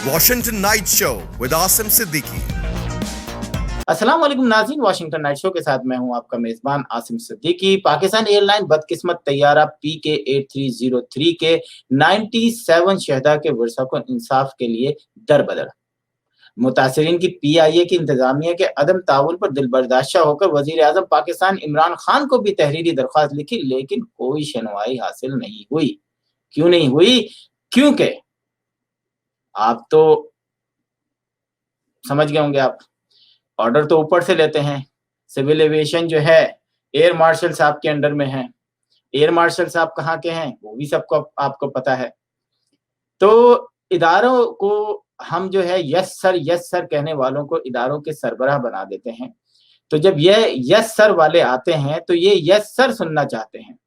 Washington Night Show with Asim Siddiqui. अस्सलाम वालेकुम नाज़रीन, वाशिंगटन नाइट शो के साथ मैं हूं आपका मेजबान आसिम सिद्दीकी। पाकिस्तान एयरलाइन बदकिस्मत तैयारा PK-8303 के 97 शहदा के वर्सा को इंसाफ के लिए दरबदर। मुतासरीन की PIA की इंतजामिया के अदम ताउन पर दिलबर्दाश्ता होकर वजीर आजम पाकिस्तान इमरान खान को भी तहरीरी दरख्वास्त लिखी, लेकिन कोई सुनवाई हासिल नहीं हुई। क्यों नहीं हुई? क्योंकि आप तो समझ गए होंगे आप, ऑर्डर तो ऊपर से लेते हैं। सिविल एविएशन जो है एयर मार्शल साहब के अंडर में है। एयर मार्शल साहब कहाँ के हैं वो भी सबको आपको पता है। तो इदारों को हम जो है यस सर कहने वालों को इदारों के सरबराह बना देते हैं। तो जब ये यस सर वाले आते हैं तो ये यस सर सुनना चाहते हैं।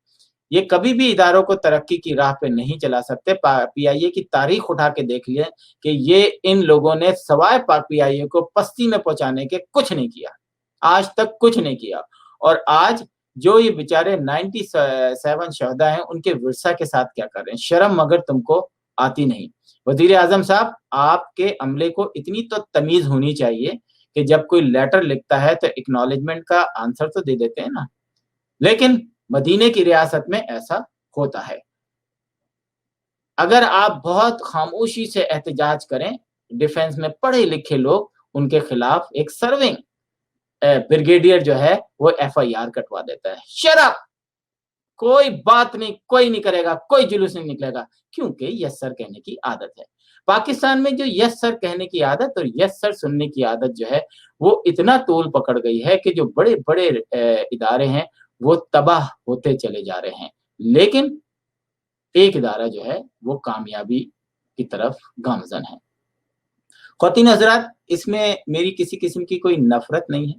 ये कभी भी इदारों को तरक्की की राह पे नहीं चला सकते। PIA की तारीख उठा के देख लिए कि ये इन लोगों ने सवाए PIA को पस्ती में पहुंचाने के कुछ नहीं किया, आज तक कुछ नहीं किया। और आज जो ये बेचारे 97 शहदा हैं उनके विरसा के साथ क्या कर रहे हैं, शर्म मगर तुमको आती नहीं। वजीर आजम साहब, आपके अमले को इतनी तो तमीज होनी चाहिए कि जब कोई लेटर लिखता है तो एक्नॉलेजमेंट का आंसर तो दे देते हैं ना। लेकिन मदीने की रियासत में ऐसा होता है। अगर आप बहुत खामोशी से एहतजाज करें, डिफेंस में पढ़े लिखे लोग उनके खिलाफ एक सर्विंग ब्रिगेडियर जो है वो FIR कटवा देता है। शराब कोई बात नहीं, कोई नहीं करेगा, कोई जुलूस नहीं निकलेगा, क्योंकि यस सर कहने की आदत है। पाकिस्तान में जो यस सर कहने की आदत और यस सर सुनने की आदत जो है वो इतना तूल पकड़ गई है कि जो बड़े बड़े इदारे हैं वो तबाह होते चले जा रहे हैं। लेकिन एक इदारा जो है वो कामयाबी की तरफ गामजन है। ख़वातीन हज़रात, इसमें मेरी किसी किस्म की कोई नफ़रत नहीं है,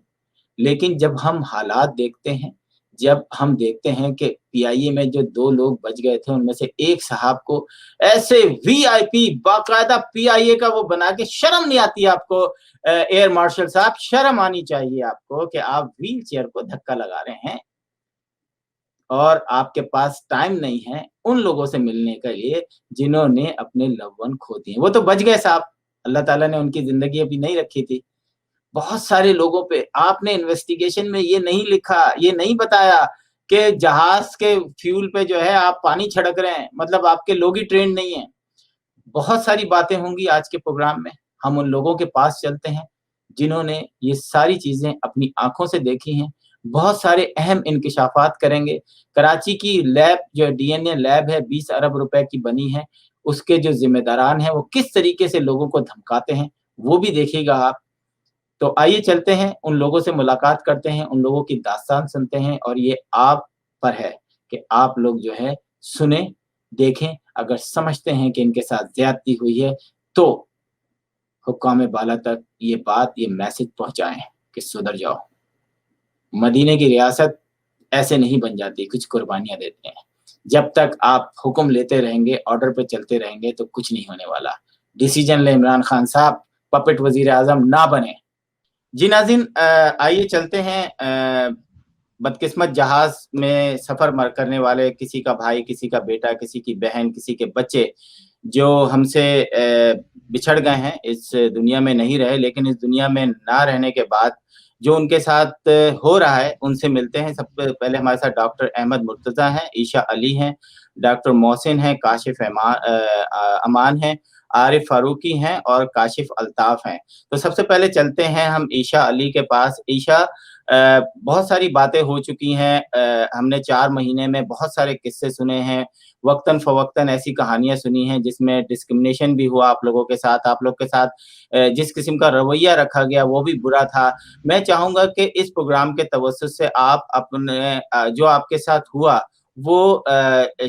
लेकिन जब हम हालात देखते हैं, जब हम देखते हैं कि PIA में जो 2 लोग बच गए थे, उनमें से एक साहब को ऐसे VIP बाकायदा PIA का वो बना के, शर्म नहीं आती आपको? एयर मार्शल साहब, शर्म आनी चाहिए आपको कि आप व्हील चेयर को धक्का लगा रहे हैं और आपके पास टाइम नहीं है उन लोगों से मिलने के लिए जिन्होंने अपने लव वन खो दिए। वो तो बच गए साहब, अल्लाह ताला ने उनकी ज़िंदगी अभी नहीं रखी थी। बहुत सारे लोगों पे आपने इन्वेस्टिगेशन में ये नहीं लिखा, ये नहीं बताया कि जहाज के फ्यूल पे जो है आप पानी छिड़क रहे हैं, मतलब आपके लोग ही ट्रेंड नहीं है। बहुत सारी बातें होंगी आज के प्रोग्राम में। हम उन लोगों के पास चलते हैं जिन्होंने ये सारी चीज़ें अपनी आँखों से देखी हैं। बहुत सारे अहम इंकशाफात करेंगे। कराची की लैब जो DNA लैब है 20 अरब रुपए की बनी है, उसके जो ज़िम्मेदारान हैं वो किस तरीके से लोगों को धमकाते हैं, वो भी देखिएगा आप। तो आइए चलते हैं, उन लोगों से मुलाकात करते हैं, उन लोगों की दास्तान सुनते हैं और ये आप पर है कि आप लोग जो है सुनें, देखें। अगर समझते हैं कि इनके साथ ज़्यादती हुई है तो हुक्काम बाला तक ये बात, ये मैसेज पहुँचाएँ कि सुधर जाओ। मदीने की रियासत ऐसे नहीं बन जाती, कुछ कुर्बानियाँ देते हैं। जब तक आप हुक्म लेते रहेंगे, ऑर्डर पे चलते रहेंगे तो कुछ नहीं होने वाला। डिसीजन लें इमरान खान साहब, पपेट वज़ीर आज़म ना बने। जी नाज़रीन, आइए चलते हैं बदकिस्मत जहाज़ में सफ़र करने वाले किसी का भाई, किसी का बेटा, किसी की बहन, किसी के बच्चे जो हमसे बिछड़ गए हैं, इस दुनिया में नहीं रहे, लेकिन इस दुनिया में ना रहने के बाद जो उनके साथ हो रहा है, उनसे मिलते हैं। सबसे पहले हमारे साथ डॉक्टर अहमद मुर्तज़ा हैं, ईशा अली हैं, डॉक्टर मोहसिन हैं, काशिफ़ अमान हैं, आरिफ फारूकी हैं और काशिफ़ अल्ताफ़ हैं। तो सबसे पहले चलते हैं हम ईशा अली के पास। ईशा, बहुत सारी बातें हो चुकी हैं। हमने 4 महीने में बहुत सारे किस्से सुने हैं, वक़्तन-फ़वक़्तन ऐसी कहानियाँ सुनी हैं जिसमें डिस्क्रिमिनेशन भी हुआ आप लोगों के साथ। आप लोग के साथ जिस किस्म का रवैया रखा गया वो भी बुरा था। मैं चाहूँगा कि इस प्रोग्राम के तवज्जुह से आप अपने जो आपके साथ हुआ वो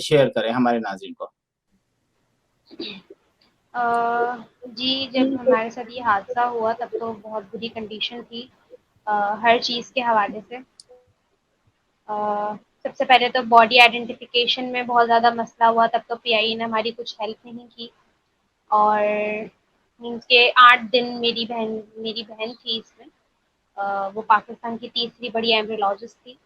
शेयर करें हमारे नाज़रीन को। जी, जब हमारे साथ ये हादसा हुआ तब तो बहुत बुरी कंडीशन थी हर चीज़ के हवाले से। सबसे पहले तो बॉडी आइडेंटिफिकेशन में बहुत ज़्यादा मसला हुआ, तब तो PIA ने हमारी कुछ हेल्प नहीं की और मीन्स के 8 दिन मेरी बहन थी इसमें। वो पाकिस्तान की तीसरी बड़ी एम्ब्रियोलॉजिस्ट थी।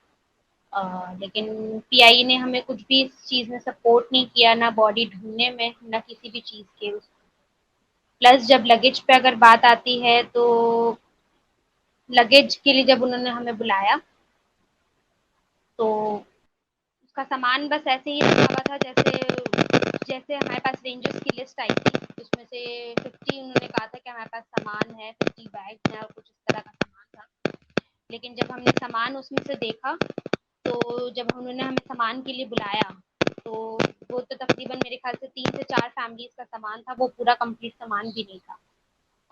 लेकिन PIA ने हमें कुछ भी इस चीज़ में सपोर्ट नहीं किया, ना बॉडी ढूँढने में, ना किसी भी चीज़ के। प्लस जब लगेज पे अगर बात आती है तो लगेज के लिए जब उन्होंने हमें बुलाया तो उसका सामान बस ऐसे ही रखा हुआ था, जैसे जैसे हमारे पास रेंजर्स की लिस्ट आई थी, उसमें से 50 उन्होंने कहा था कि हमारे पास सामान है, 50 बैग है और कुछ इस तरह का सामान था। लेकिन जब हमने सामान उसमें से देखा तो जब उन्होंने हमें सामान के लिए बुलाया तो वो तो तकरीबन मेरे ख्याल से 3 से 4 फैमिलीज का सामान था, वो पूरा कंप्लीट सामान भी नहीं था।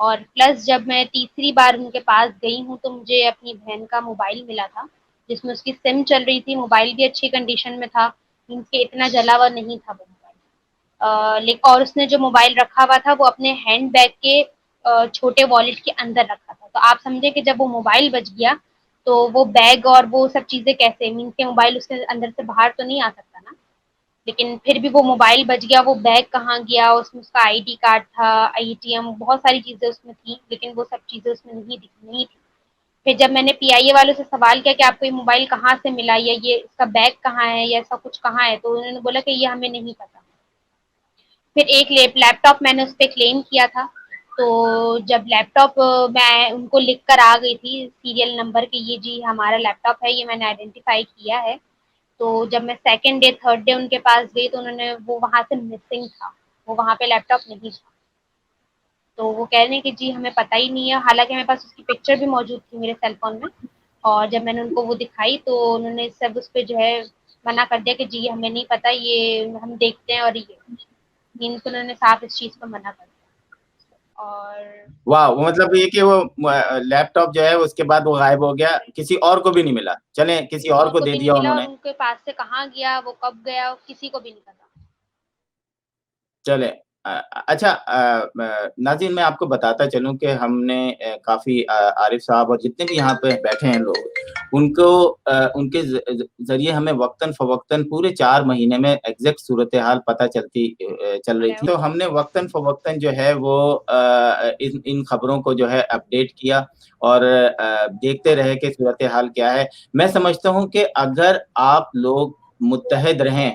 और प्लस जब मैं तीसरी बार उनके पास गई हूँ तो मुझे अपनी बहन का मोबाइल मिला था, जिसमें उसकी सिम चल रही थी, मोबाइल भी अच्छी कंडीशन में था, मीन्स के इतना जला हुआ नहीं था वो मोबाइल। लेकिन और उसने जो मोबाइल रखा हुआ था वो अपने हैंड बैग के छोटे वॉलेट के अंदर रखा था। तो आप समझे कि जब वो मोबाइल बच गया तो वो बैग और वो सब चीजें कैसे, मीन्स के मोबाइल उसके अंदर से बाहर तो नहीं आ सकता ना, लेकिन फिर भी वो मोबाइल बच गया, वो बैग कहाँ गया, उसमें उसका आईडी कार्ड था, एटीएम, बहुत सारी चीजें उसमें थी, लेकिन वो सब चीजें उसमें नहीं थी। फिर जब मैंने पीआईए वालों से सवाल किया कि आपको ये मोबाइल कहाँ से मिला या ये इसका बैग कहाँ है या ऐसा कुछ कहाँ है, तो उन्होंने बोला कि ये हमें नहीं पता। फिर एक लैपटॉप मैंने उस पर क्लेम किया था, तो जब लैपटॉप मैं उनको लिख कर आ गई थी सीरियल नंबर के, ये जी हमारा लैपटॉप है, ये मैंने आइडेंटिफाई किया है, तो जब मैं सेकंड डे थर्ड डे उनके पास गई तो उन्होंने वो वहां से मिसिंग था, वो वहां पे लैपटॉप नहीं था। तो वो कह रहे हैं कि जी हमें पता ही नहीं है, हालांकि मेरे पास उसकी पिक्चर भी मौजूद थी मेरे सेल फोन में। और जब मैंने उनको वो दिखाई तो उन्होंने सब उस पर जो है मना कर दिया कि जी हमें नहीं पता, ये हम देखते हैं, और ये मीन्स उन्होंने साफ इस चीज पर मना कर दिया। और वाह, वो मतलब ये कि वो लैपटॉप जो है उसके बाद वो गायब हो गया, किसी और को भी नहीं मिला, चले किसी किसी और और को को दे भी नहीं दिया मिला, और उन्होंने। उनके पास से कहाँ गया, वो कब गया, किसी को भी नहीं पता। चले अच्छा, नाज़रीन मैं आपको बताता चलूँ कि हमने काफ़ी आरिफ साहब और जितने भी यहाँ पे बैठे हैं लोग, उनको उनके ज़रिए हमें वक़्तन-फ़वक़्तन पूरे 4 महीने में एग्ज़ैक्ट सूरत-ए-हाल पता चल रही थी। तो हमने वक़्तन-फ़वक़्तन जो है वो इन इन खबरों को जो है अपडेट किया और देखते रहे कि सूरत-ए-हाल क्या है। मैं समझता हूँ कि अगर आप लोग मुत्तहिद रहें,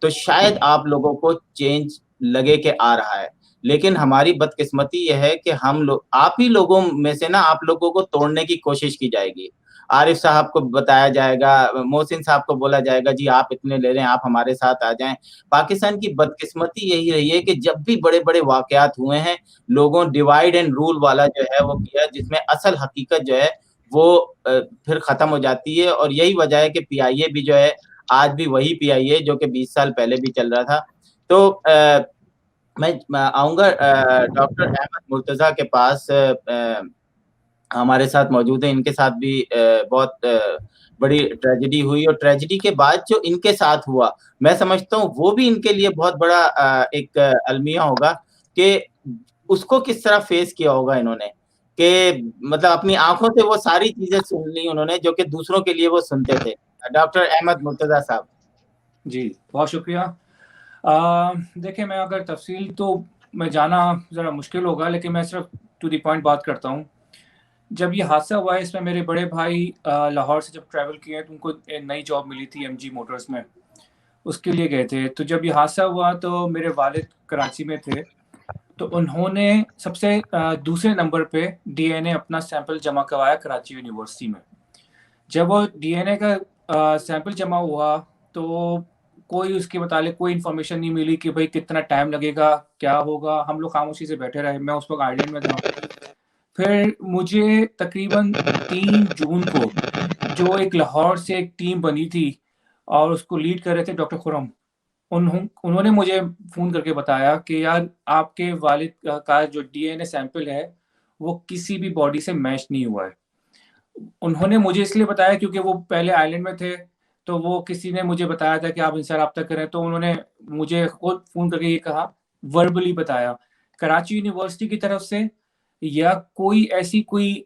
तो शायद आप लोगों को चेंज लगे कि आ रहा है। लेकिन हमारी बदकिस्मती ये है कि हम लोग आप ही लोगों में से ना आप लोगों को तोड़ने की कोशिश की जाएगी। आरिफ साहब को बताया जाएगा, मोहसिन साहब को बोला जाएगा जी आप इतने ले लें, आप हमारे साथ आ जाएँ। पाकिस्तान की बदकिस्मती यही रही है कि जब भी बड़े-बड़े वाक़यात हुए हैं, लोगों डिवाइड एंड रूल वाला जो है वो किया, जिसमें असल हकीकत जो है वो फिर ख़त्म हो जाती है और यही वजह है कि पीआईए भी जो है आज भी वही पीआईए जो कि 20 साल पहले भी चल रहा था। तो मैं आऊँगा डॉक्टर अहमद मुर्तज़ा के पास, हमारे साथ मौजूद हैं, इनके साथ भी बहुत बड़ी ट्रेजेडी हुई और ट्रेजेडी के बाद जो इनके साथ हुआ, मैं समझता हूँ वो भी इनके लिए बहुत बड़ा एक अलमिया होगा कि उसको किस तरह फेस किया होगा इन्होंने, कि मतलब अपनी आँखों से वो सारी चीज़ें सुन ली उन्होंने जो कि दूसरों के लिए वो सुनते थे। डॉक्टर अहमद मुर्तज़ा साहब। जी, बहुत शुक्रिया। देखिए मैं अगर तफ़सील तो मैं जाना ज़रा मुश्किल होगा, लेकिन मैं सिर्फ़ टू द पॉइंट बात करता हूँ। जब ये हादसा हुआ है इसमें मेरे बड़े भाई लाहौर से जब ट्रैवल किए तो उनको एक नई जॉब मिली थी एमजी मोटर्स में, उसके लिए गए थे। तो जब ये हादसा हुआ तो मेरे वालिद कराची में थे, तो उन्होंने सबसे दूसरे नंबर पे डीएनए अपना सैंपल जमा करवाया कराची यूनिवर्सिटी में। जब वो डीएनए का सैंपल जमा हुआ तो कोई उसके मुतालिक कोई इन्फॉर्मेशन नहीं मिली कि भाई कितना टाइम लगेगा, क्या होगा। हम लोग खामोशी से बैठे रहे, मैं उस वक़्त आइलैंड में था। फिर मुझे तकरीबन 3 जून को जो एक लाहौर से एक टीम बनी थी और उसको लीड कर रहे थे डॉक्टर खुर्रम, उन्होंने मुझे फ़ोन करके बताया कि यार आपके वालिद का जो डीएनए सैंपल है, वो किसी भी बॉडी से मैच नहीं हुआ है। उन्होंने मुझे इसलिए बताया क्योंकि वो पहले आइलैंड में थे, तो वो किसी ने मुझे बताया था कि आप इनसे राब्ता करें, तो उन्होंने मुझे खुद फ़ोन करके ये कहा, वर्बली बताया। कराची यूनिवर्सिटी की तरफ से या कोई ऐसी कोई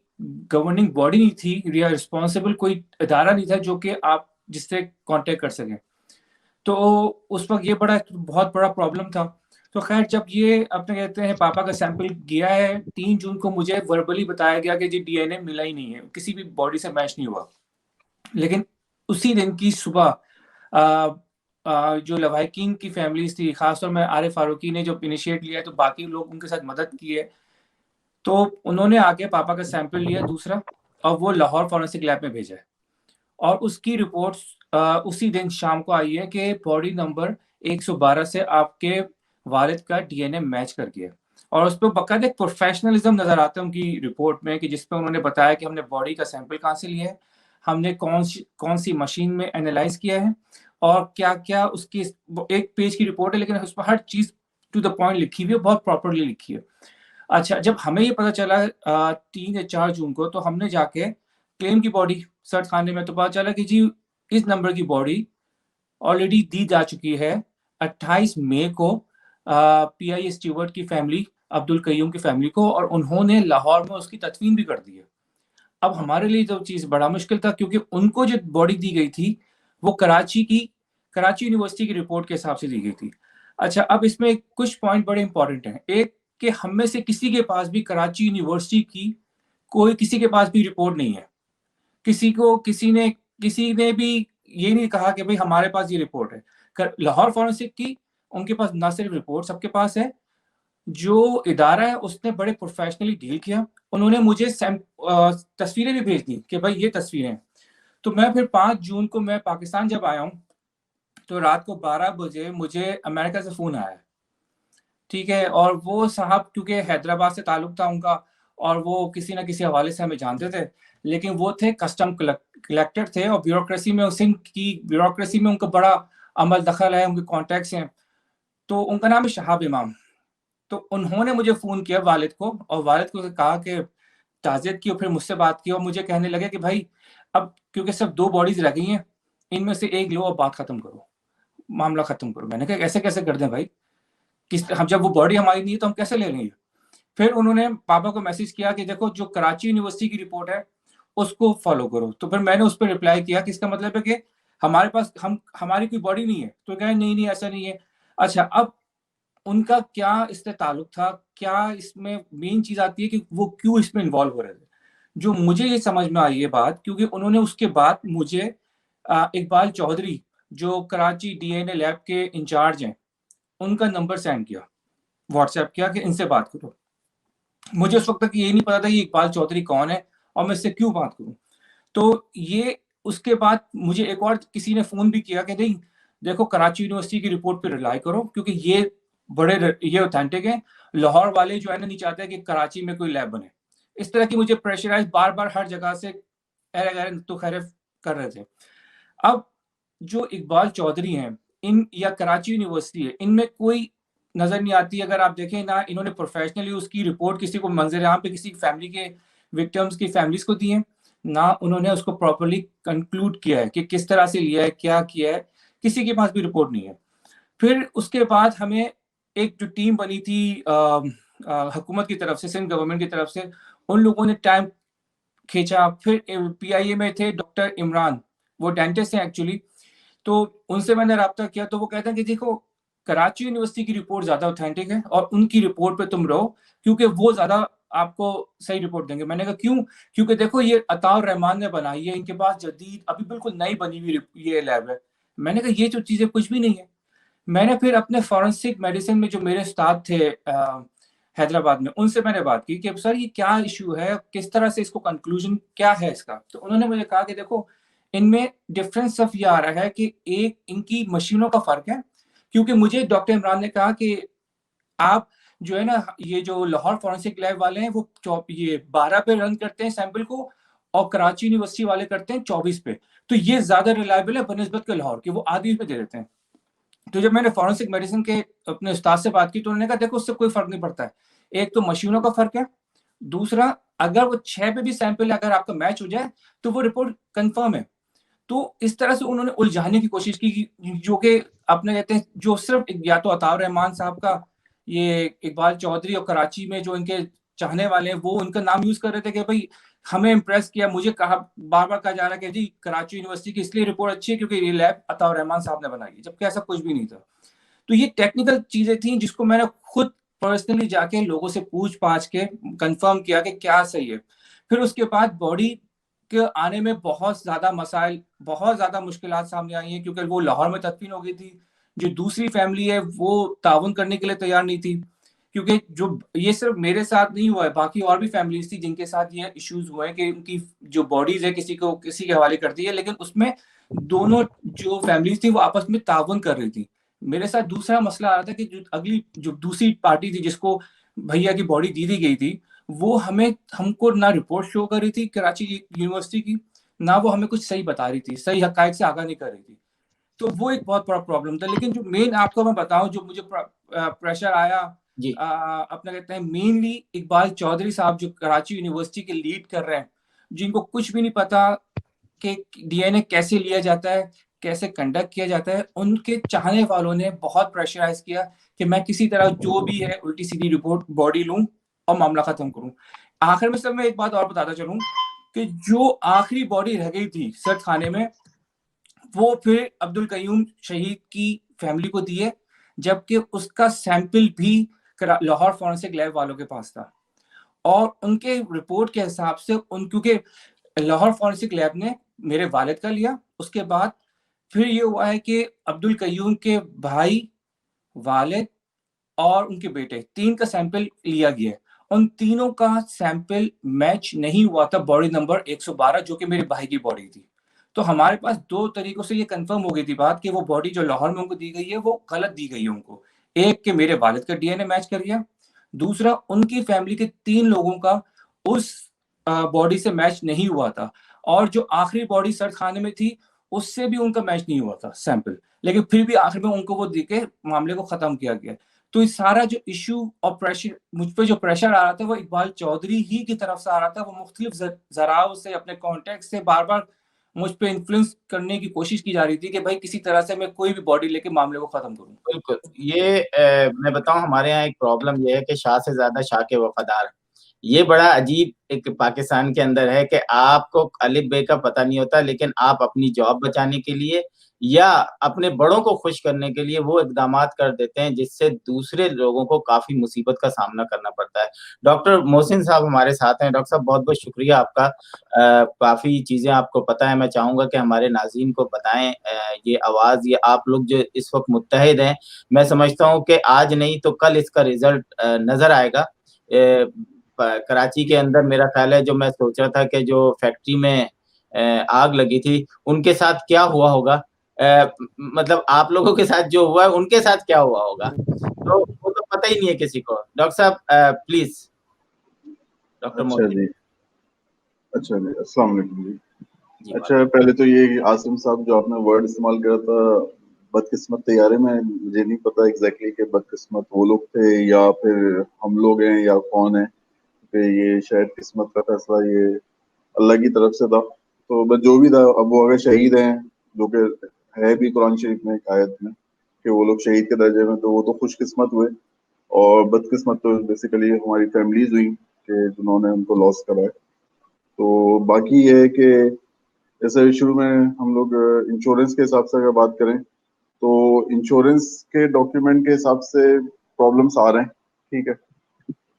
गवर्निंग बॉडी नहीं थी या रिस्पॉन्सिबल कोई इदारा नहीं था जो कि आप जिससे कॉन्टैक्ट कर सकें। तो उस वक़्त ये बहुत बड़ा प्रॉब्लम था। तो ख़ैर जब ये अपने कहते हैं पापा का सैंपल गया है, 3 जून को मुझे वर्बली बताया गया कि जी डीएनए मिला ही नहीं है, किसी भी बॉडी से मैच नहीं हुआ। लेकिन उसी दिन की सुबह जो लवाहिकीन की फैमिलीज थी, खासतौर में आरिफ फारूकी ने जब इनिशिएट लिया तो बाकी लोग उनके साथ मदद की है, तो उन्होंने आके पापा का सैंपल लिया दूसरा और वो लाहौर फॉरेंसिक लैब में भेजा है और उसकी रिपोर्ट उसी दिन शाम को आई है कि बॉडी नंबर 112 से आपके वालिद का डीएनए मैच कर गया और उस पर बाकायदा एक प्रोफेशनलिज्म नजर आता है उनकी रिपोर्ट में कि जिसपे उन्होंने बताया कि हमने बॉडी का सैंपल कहाँ से लिया है, हमने कौन सी मशीन में एनालाइज किया है और क्या क्या उसकी एक पेज की रिपोर्ट है लेकिन उस पर हर चीज टू द पॉइंट लिखी हुई है, बहुत प्रॉपरली लिखी है। अच्छा, जब हमें ये पता चला 3 या 4 जून को, तो हमने जाके क्लेम की बॉडी सर्च खाने में तो पता चला कि जी इस नंबर की बॉडी ऑलरेडी दी जा चुकी है 28 मई को पीआई स्टीवर्ट की फैमिली, अब्दुल कयूम की फैमिली को, और उन्होंने लाहौर में उसकी तदफीन भी कर दी है। अब हमारे लिए जो चीज़ बड़ा मुश्किल था क्योंकि उनको जो बॉडी दी गई थी वो कराची यूनिवर्सिटी की रिपोर्ट के हिसाब से दी गई थी। अच्छा, अब इसमें कुछ पॉइंट बड़े इंपॉर्टेंट हैं। एक कि हम में से किसी के पास भी कराची यूनिवर्सिटी की किसी के पास भी रिपोर्ट नहीं है। किसी ने भी ये नहीं कहा कि भाई हमारे पास ये रिपोर्ट है। लाहौर फॉरेंसिक की उनके पास ना सिर्फ रिपोर्ट सबके पास है, जो इदारा है उसने बड़े प्रोफेशनली डील किया। उन्होंने मुझे तस्वीरें भी भेज दी कि भाई ये तस्वीरें। तो मैं फिर 5 जून को मैं पाकिस्तान जब आया हूँ तो रात को 12 बजे मुझे अमेरिका से फ़ोन आया, ठीक है। और वो साहब क्योंकि हैदराबाद से ताल्लुक था उनका और वो किसी ना किसी हवाले से हमें जानते थे, लेकिन वो थे कस्टम कलेक्टर थे और ब्यूरोक्रेसी में उनका बड़ा अमल दखल है, उनके कॉन्टैक्ट्स हैं। तो उनका नाम है शहाब इमाम। तो उन्होंने मुझे फ़ोन किया वालिद को और वालिद को कहा कि ताज़ियत की, और फिर मुझसे बात की और मुझे कहने लगे कि भाई अब क्योंकि सिर्फ 2 बॉडीज रह गई हैं, इनमें से एक लो और बात खत्म करो, मामला खत्म करो। मैंने कहा ऐसे कैसे कर दें भाई, हम जब वो बॉडी हमारी नहीं है तो हम कैसे ले लेंगे। फिर उन्होंने पापा को मैसेज किया कि देखो जो कराची यूनिवर्सिटी की रिपोर्ट है उसको फॉलो करो। तो फिर मैंने उस पर रिप्लाई किया कि इसका मतलब है कि हमारे पास हमारी कोई बॉडी नहीं है। तो कहे नहीं ऐसा नहीं है। अच्छा, अब उनका क्या इससे ताल्लुक था, क्या इसमें मेन चीज आती है कि वो क्यों इसमें इन्वॉल्व हो रहे थे। जो मुझे ये समझ में आई ये बात, क्योंकि उन्होंने उसके बाद मुझे इकबाल चौधरी जो कराची डीएनए लैब के इंचार्ज हैं उनका नंबर सेंड किया, व्हाट्सएप किया कि इनसे बात करो। मुझे उस वक्त तक ये नहीं पता था कि इकबाल चौधरी कौन है और मैं इससे क्यों बात करूं। तो ये उसके बाद मुझे एक और किसी ने फोन भी किया कि नहीं देखो कराची यूनिवर्सिटी की रिपोर्ट पे रिलाई करो क्योंकि ये ऑथेंटिक है। लाहौर वाले जो है ना नहीं चाहते कि कराची में कोई लैब बने। इस तरह की मुझे प्रेशराइज बार हर जगह से तो खैर कर रहे थे। अब जो इकबाल चौधरी हैं या कराची यूनिवर्सिटी है, इनमें कोई नजर नहीं आती। अगर आप देखें ना, इन्होंने प्रोफेशनली उसकी रिपोर्ट किसी को मंजर आम पे किसी फैमिली के विक्टिम्स की फैमिलीज को दी है, ना उन्होंने उसको प्रॉपर्ली कंक्लूड किया है कि किस तरह से लिया है, क्या किया है। किसी के पास भी रिपोर्ट नहीं है। फिर उसके बाद हमें एक जो टीम बनी थी हुकूमत की तरफ से, सिंध गवर्नमेंट की तरफ से, उन लोगों ने टाइम खींचा। फिर पीआईए में थे डॉक्टर इमरान, वो डेंटिस्ट हैं एक्चुअली। तो उनसे मैंने रब्ता किया तो वो कहते हैं कि देखो कराची यूनिवर्सिटी की रिपोर्ट ज्यादा ऑथेंटिक है और उनकी रिपोर्ट पे तुम रहो क्योंकि वो ज्यादा आपको सही रिपोर्ट देंगे। मैंने कहा क्यों? क्योंकि देखो ये अताउर रहमान ने बनाई है, इनके पास जदीद अभी बिल्कुल नई बनी हुई ये लैब है। मैंने कहा ये जो चीजें कुछ भी नहीं है। मैंने फिर अपने फॉरेंसिक मेडिसिन में जो मेरे उस्ताद थे हैदराबाद में, उनसे मैंने बात की कि सर ये क्या इशू है, किस तरह से इसको कंक्लूजन क्या है इसका। तो उन्होंने मुझे कहा कि देखो इनमें डिफरेंस सिर्फ ये आ रहा है कि एक इनकी मशीनों का फर्क है। क्योंकि मुझे डॉक्टर इमरान ने कहा कि आप जो है ना, ये जो लाहौर फॉरेंसिक लैब वाले हैं वो ये 12 पे रन करते हैं सैंपल को और कराची यूनिवर्सिटी वाले करते हैं 24 पे। तो ये ज्यादा रिलायबल है बनस्बत के लाहौर के, वो आधी पे दे देते हैं। तो जब मैंने फॉरेंसिक मेडिसिन के अपने उस्ताद से बात की तो उन्होंने कहा देखो उससे कोई फर्क नहीं पड़ता है। एक तो मशीनों का फर्क है, दूसरा अगर वो 6 पे भी सैंपल अगर आपका मैच हो जाए तो वो रिपोर्ट कंफर्म है। तो इस तरह से उन्होंने उलझाने की कोशिश की, जो कि अपने कहते हैं जो सिर्फ या तो अताउर रहमान साहब का, ये इकबाल चौधरी और कराची में जो इनके चाहने वाले हैं वो उनका नाम यूज कर रहे थे कि भाई हमें इम्प्रेस किया। मुझे कहा बार कहा जा रहा है कि जी कराची यूनिवर्सिटी की इसलिए रिपोर्ट अच्छी है क्योंकि ये लैब अताउर रहमान साहब ने बनाई है, जबकि ऐसा कुछ भी नहीं था। तो ये टेक्निकल चीजें थी जिसको मैंने खुद पर्सनली जाके लोगों से पूछ पाछ के कंफर्म किया कि क्या सही है। फिर उसके बाद बॉडी के आने में बहुत ज़्यादा मसाइल, बहुत ज़्यादा मुश्किलात सामने आई हैं, क्योंकि वो लाहौर में तदफीन हो गई थी। जो दूसरी फैमिली है वो ताउन करने के लिए तैयार नहीं थी, क्योंकि जो ये सिर्फ मेरे साथ नहीं हुआ है, बाकी और भी फैमिलीज थी जिनके साथ ये इश्यूज हुए हैं कि उनकी जो बॉडीज है किसी को किसी के हवाले कर दी है, लेकिन उसमें दोनों जो फैमिलीज थी वो आपस में ताउन कर रही थी। मेरे साथ दूसरा मसला आ रहा था कि जो दूसरी पार्टी थी जिसको भैया की बॉडी दी गई थी, वो हमको ना रिपोर्ट शो कर रही थी कराची यूनिवर्सिटी की, ना वो हमें कुछ सही बता रही थी, सही हकायक से आगाह नहीं कर रही थी। तो वो एक बहुत बड़ा प्रॉब्लम था। लेकिन जो मेन आपको मैं बताऊं, जो मुझे प्रेशर आया, जी अपना कहते हैं मेनली इकबाल चौधरी साहब जो कराची यूनिवर्सिटी के लीड कर रहे हैं, जिनको कुछ भी नहीं पता कि डीएनए कैसे लिया जाता है, कैसे कंडक्ट किया जाता है, उनके चाहने वालों ने बहुत प्रेशराइज किया कि मैं किसी तरह जो भी है उल्टी सीधी रिपोर्ट बॉडी लूं और मामला खत्म करूं। आखिर में सब मैं एक बात और बताता चलूं कि जो आखिरी बॉडी रह गई थी सर्द खाने में, वो फिर अब्दुल कयूम शहीद की फैमिली को दिए, जबकि उसका सैंपल भी लाहौर फॉरेंसिक लैब वालों के पास था। और उनके रिपोर्ट के हिसाब से क्योंकि लाहौर फॉरेंसिक लैब ने मेरे वालिद का लिया, उसके बाद फिर ये हुआ है कि अब्दुल कयूम के भाई, वालिद और उनके बेटे, 3 का सैंपल लिया गया। उन तीनों का सैंपल मैच नहीं हुआ था बॉडी नंबर 112, जो कि मेरे भाई की बॉडी थी। तो हमारे पास 2 तरीकों से ये कंफर्म हो गई थी बात कि वो बॉडी जो लाहौर में उनको दी गई है वो गलत दी गई है उनको। एक कि मेरे वालिद का डीएनए मैच कर गया, दूसरा उनकी फैमिली के 3 लोगों का उस बॉडी से मैच नहीं हुआ था, और जो आखिरी बॉडी सर खाने में थी उससे भी उनका मैच नहीं हुआ था सैंपल, लेकिन फिर भी आखिर में उनको वो दे के मामले को खत्म किया गया। तो इस सारा जो इशू और प्रेशर, मुझ पे जो प्रेशर आ रहा था वो इकबाल चौधरी ही की तरफ से आ रहा था। वो मुख्तलिफ जराव से, अपने कॉन्टेक्ट से बार बार मुझ पे इन्फ्लुएंस करने की कोशिश की जा रही थी कि भाई किसी तरह से मैं कोई भी बॉडी लेके मामले को खत्म करूं। बिल्कुल। ये मैं बताऊं, हमारे यहाँ एक प्रॉब्लम ये है कि शाह से ज्यादा शाह के वफादार। ये बड़ा अजीब एक पाकिस्तान के अंदर है कि आपको अलिफ बे का पता नहीं होता, लेकिन आप अपनी जॉब बचाने के लिए या अपने बड़ों को खुश करने के लिए वो इकदामात कर देते हैं जिससे दूसरे लोगों को काफी मुसीबत का सामना करना पड़ता है। डॉक्टर मोहसिन साहब हमारे साथ हैं। डॉक्टर साहब, बहुत बहुत शुक्रिया आपका। काफी चीजें आपको पता है। मैं चाहूंगा कि हमारे नाज़रीन को बताएं, ये आवाज, ये आप लोग जो इस वक्त मुत्तहिद हैं, मैं समझता हूँ कि आज नहीं तो कल इसका रिजल्ट नजर आएगा। कराची के अंदर मेरा ख्याल है, जो मैं सोच रहा था कि जो फैक्ट्री में आग लगी थी उनके साथ क्या हुआ होगा, मतलब आप लोगों के साथ जो हुआ है उनके साथ क्या हुआ होगा, तो वो तो पता ही नहीं है किसी को। डॉक्टर साहब प्लीज। डॉक्टर अच्छा मोहसिन जी, अच्छा जी, अस्सलाम वालेकुम जी। जी। अच्छा, पहले तो ये आसिम साहब जो आपने वर्ड इस्तेमाल करा था बदकिस्मत तैयारे में, मुझे नहीं पता एग्जैक्टली कि बदकिस्मत वो लोग थे या फिर हम लोग हैं या कौन है, कि ये शायद किस्मत का फैसला ये अल्लाह की तरफ से था। तो बस जो भी था, अब वो अगर शहीद हैं, जो कि है भी कुरान शरीफ में एक आयत में कि वो लोग शहीद के दर्जे में, तो वो तो खुशकिस्मत हुए। और बदकिस्मत तो बेसिकली हमारी फैमिलीज हुई कि जिन्होंने उनको लॉस करा है। तो बाकी ये है कि जैसे शुरू में हम लोग इंश्योरेंस के हिसाब से अगर बात करें, तो इंश्योरेंस के डॉक्यूमेंट के हिसाब से प्रॉब्लम्स आ रहे हैं। ठीक है,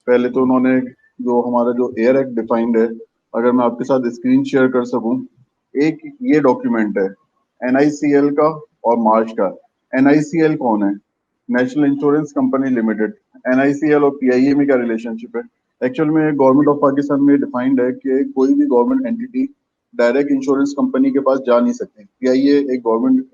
पहले तो उन्होंने जो हमारा जो एयर एक्ट डिफाइंड है, अगर मैं आपके साथ स्क्रीन शेयर कर सकूं, एक ये डॉक्यूमेंट है NICL का और मार्च का। NICL कौन है? National insurance company limited. NICL और PIA में क्या रिलेशनशिप है? एक्चुअल में गवर्नमेंट ऑफ पाकिस्तान में डिफाइंड है कि कोई भी government entity direct insurance company के पास जा नहीं सकती। PIA एक गवर्नमेंट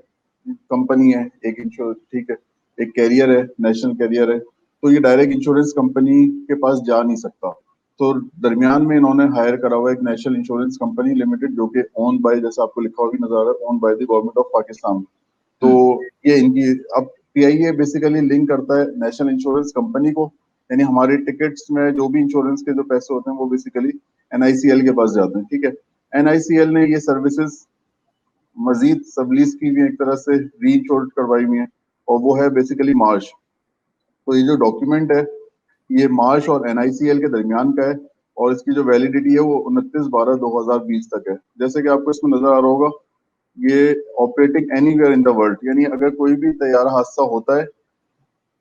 कंपनी है, एक इंश्योर, ठीक है, एक कैरियर है, नेशनल कैरियर है, तो ये डायरेक्ट इंश्योरेंस कंपनी के पास जा नहीं सकता। तो दरमियान में इन्होंने हायर करा हुआ एक नेशनल इंश्योरेंस कंपनी लिमिटेड, जो कि ओन बाय, जैसे आपको लिखा हुआ भी नजर आ रहा है, own by the government of Pakistan. तो ये इनकी, अब PIA बेसिकली लिंक करता है नेशनल इंश्योरेंस कंपनी को, यानी हमारे टिकट्स में जो भी इंश्योरेंस के जो पैसे होते हैं वो बेसिकली NICL के पास जाते हैं। ठीक है, NICL ने ये सर्विसेज मजीद सबलीस की भी एक तरह से री इंश्योर्ड करवाई हुई है, और वो है बेसिकली मार्च। तो ये जो डॉक्यूमेंट है ये मार्च और NICL के दरमियान का है, और इसकी जो वैलिडिटी है वो 29/12/2020 तक है। जैसे कि आपको इसमें नजर आ रहा होगा, ये operating anywhere in the world, यानी अगर कोई भी तैयारा हादसा होता है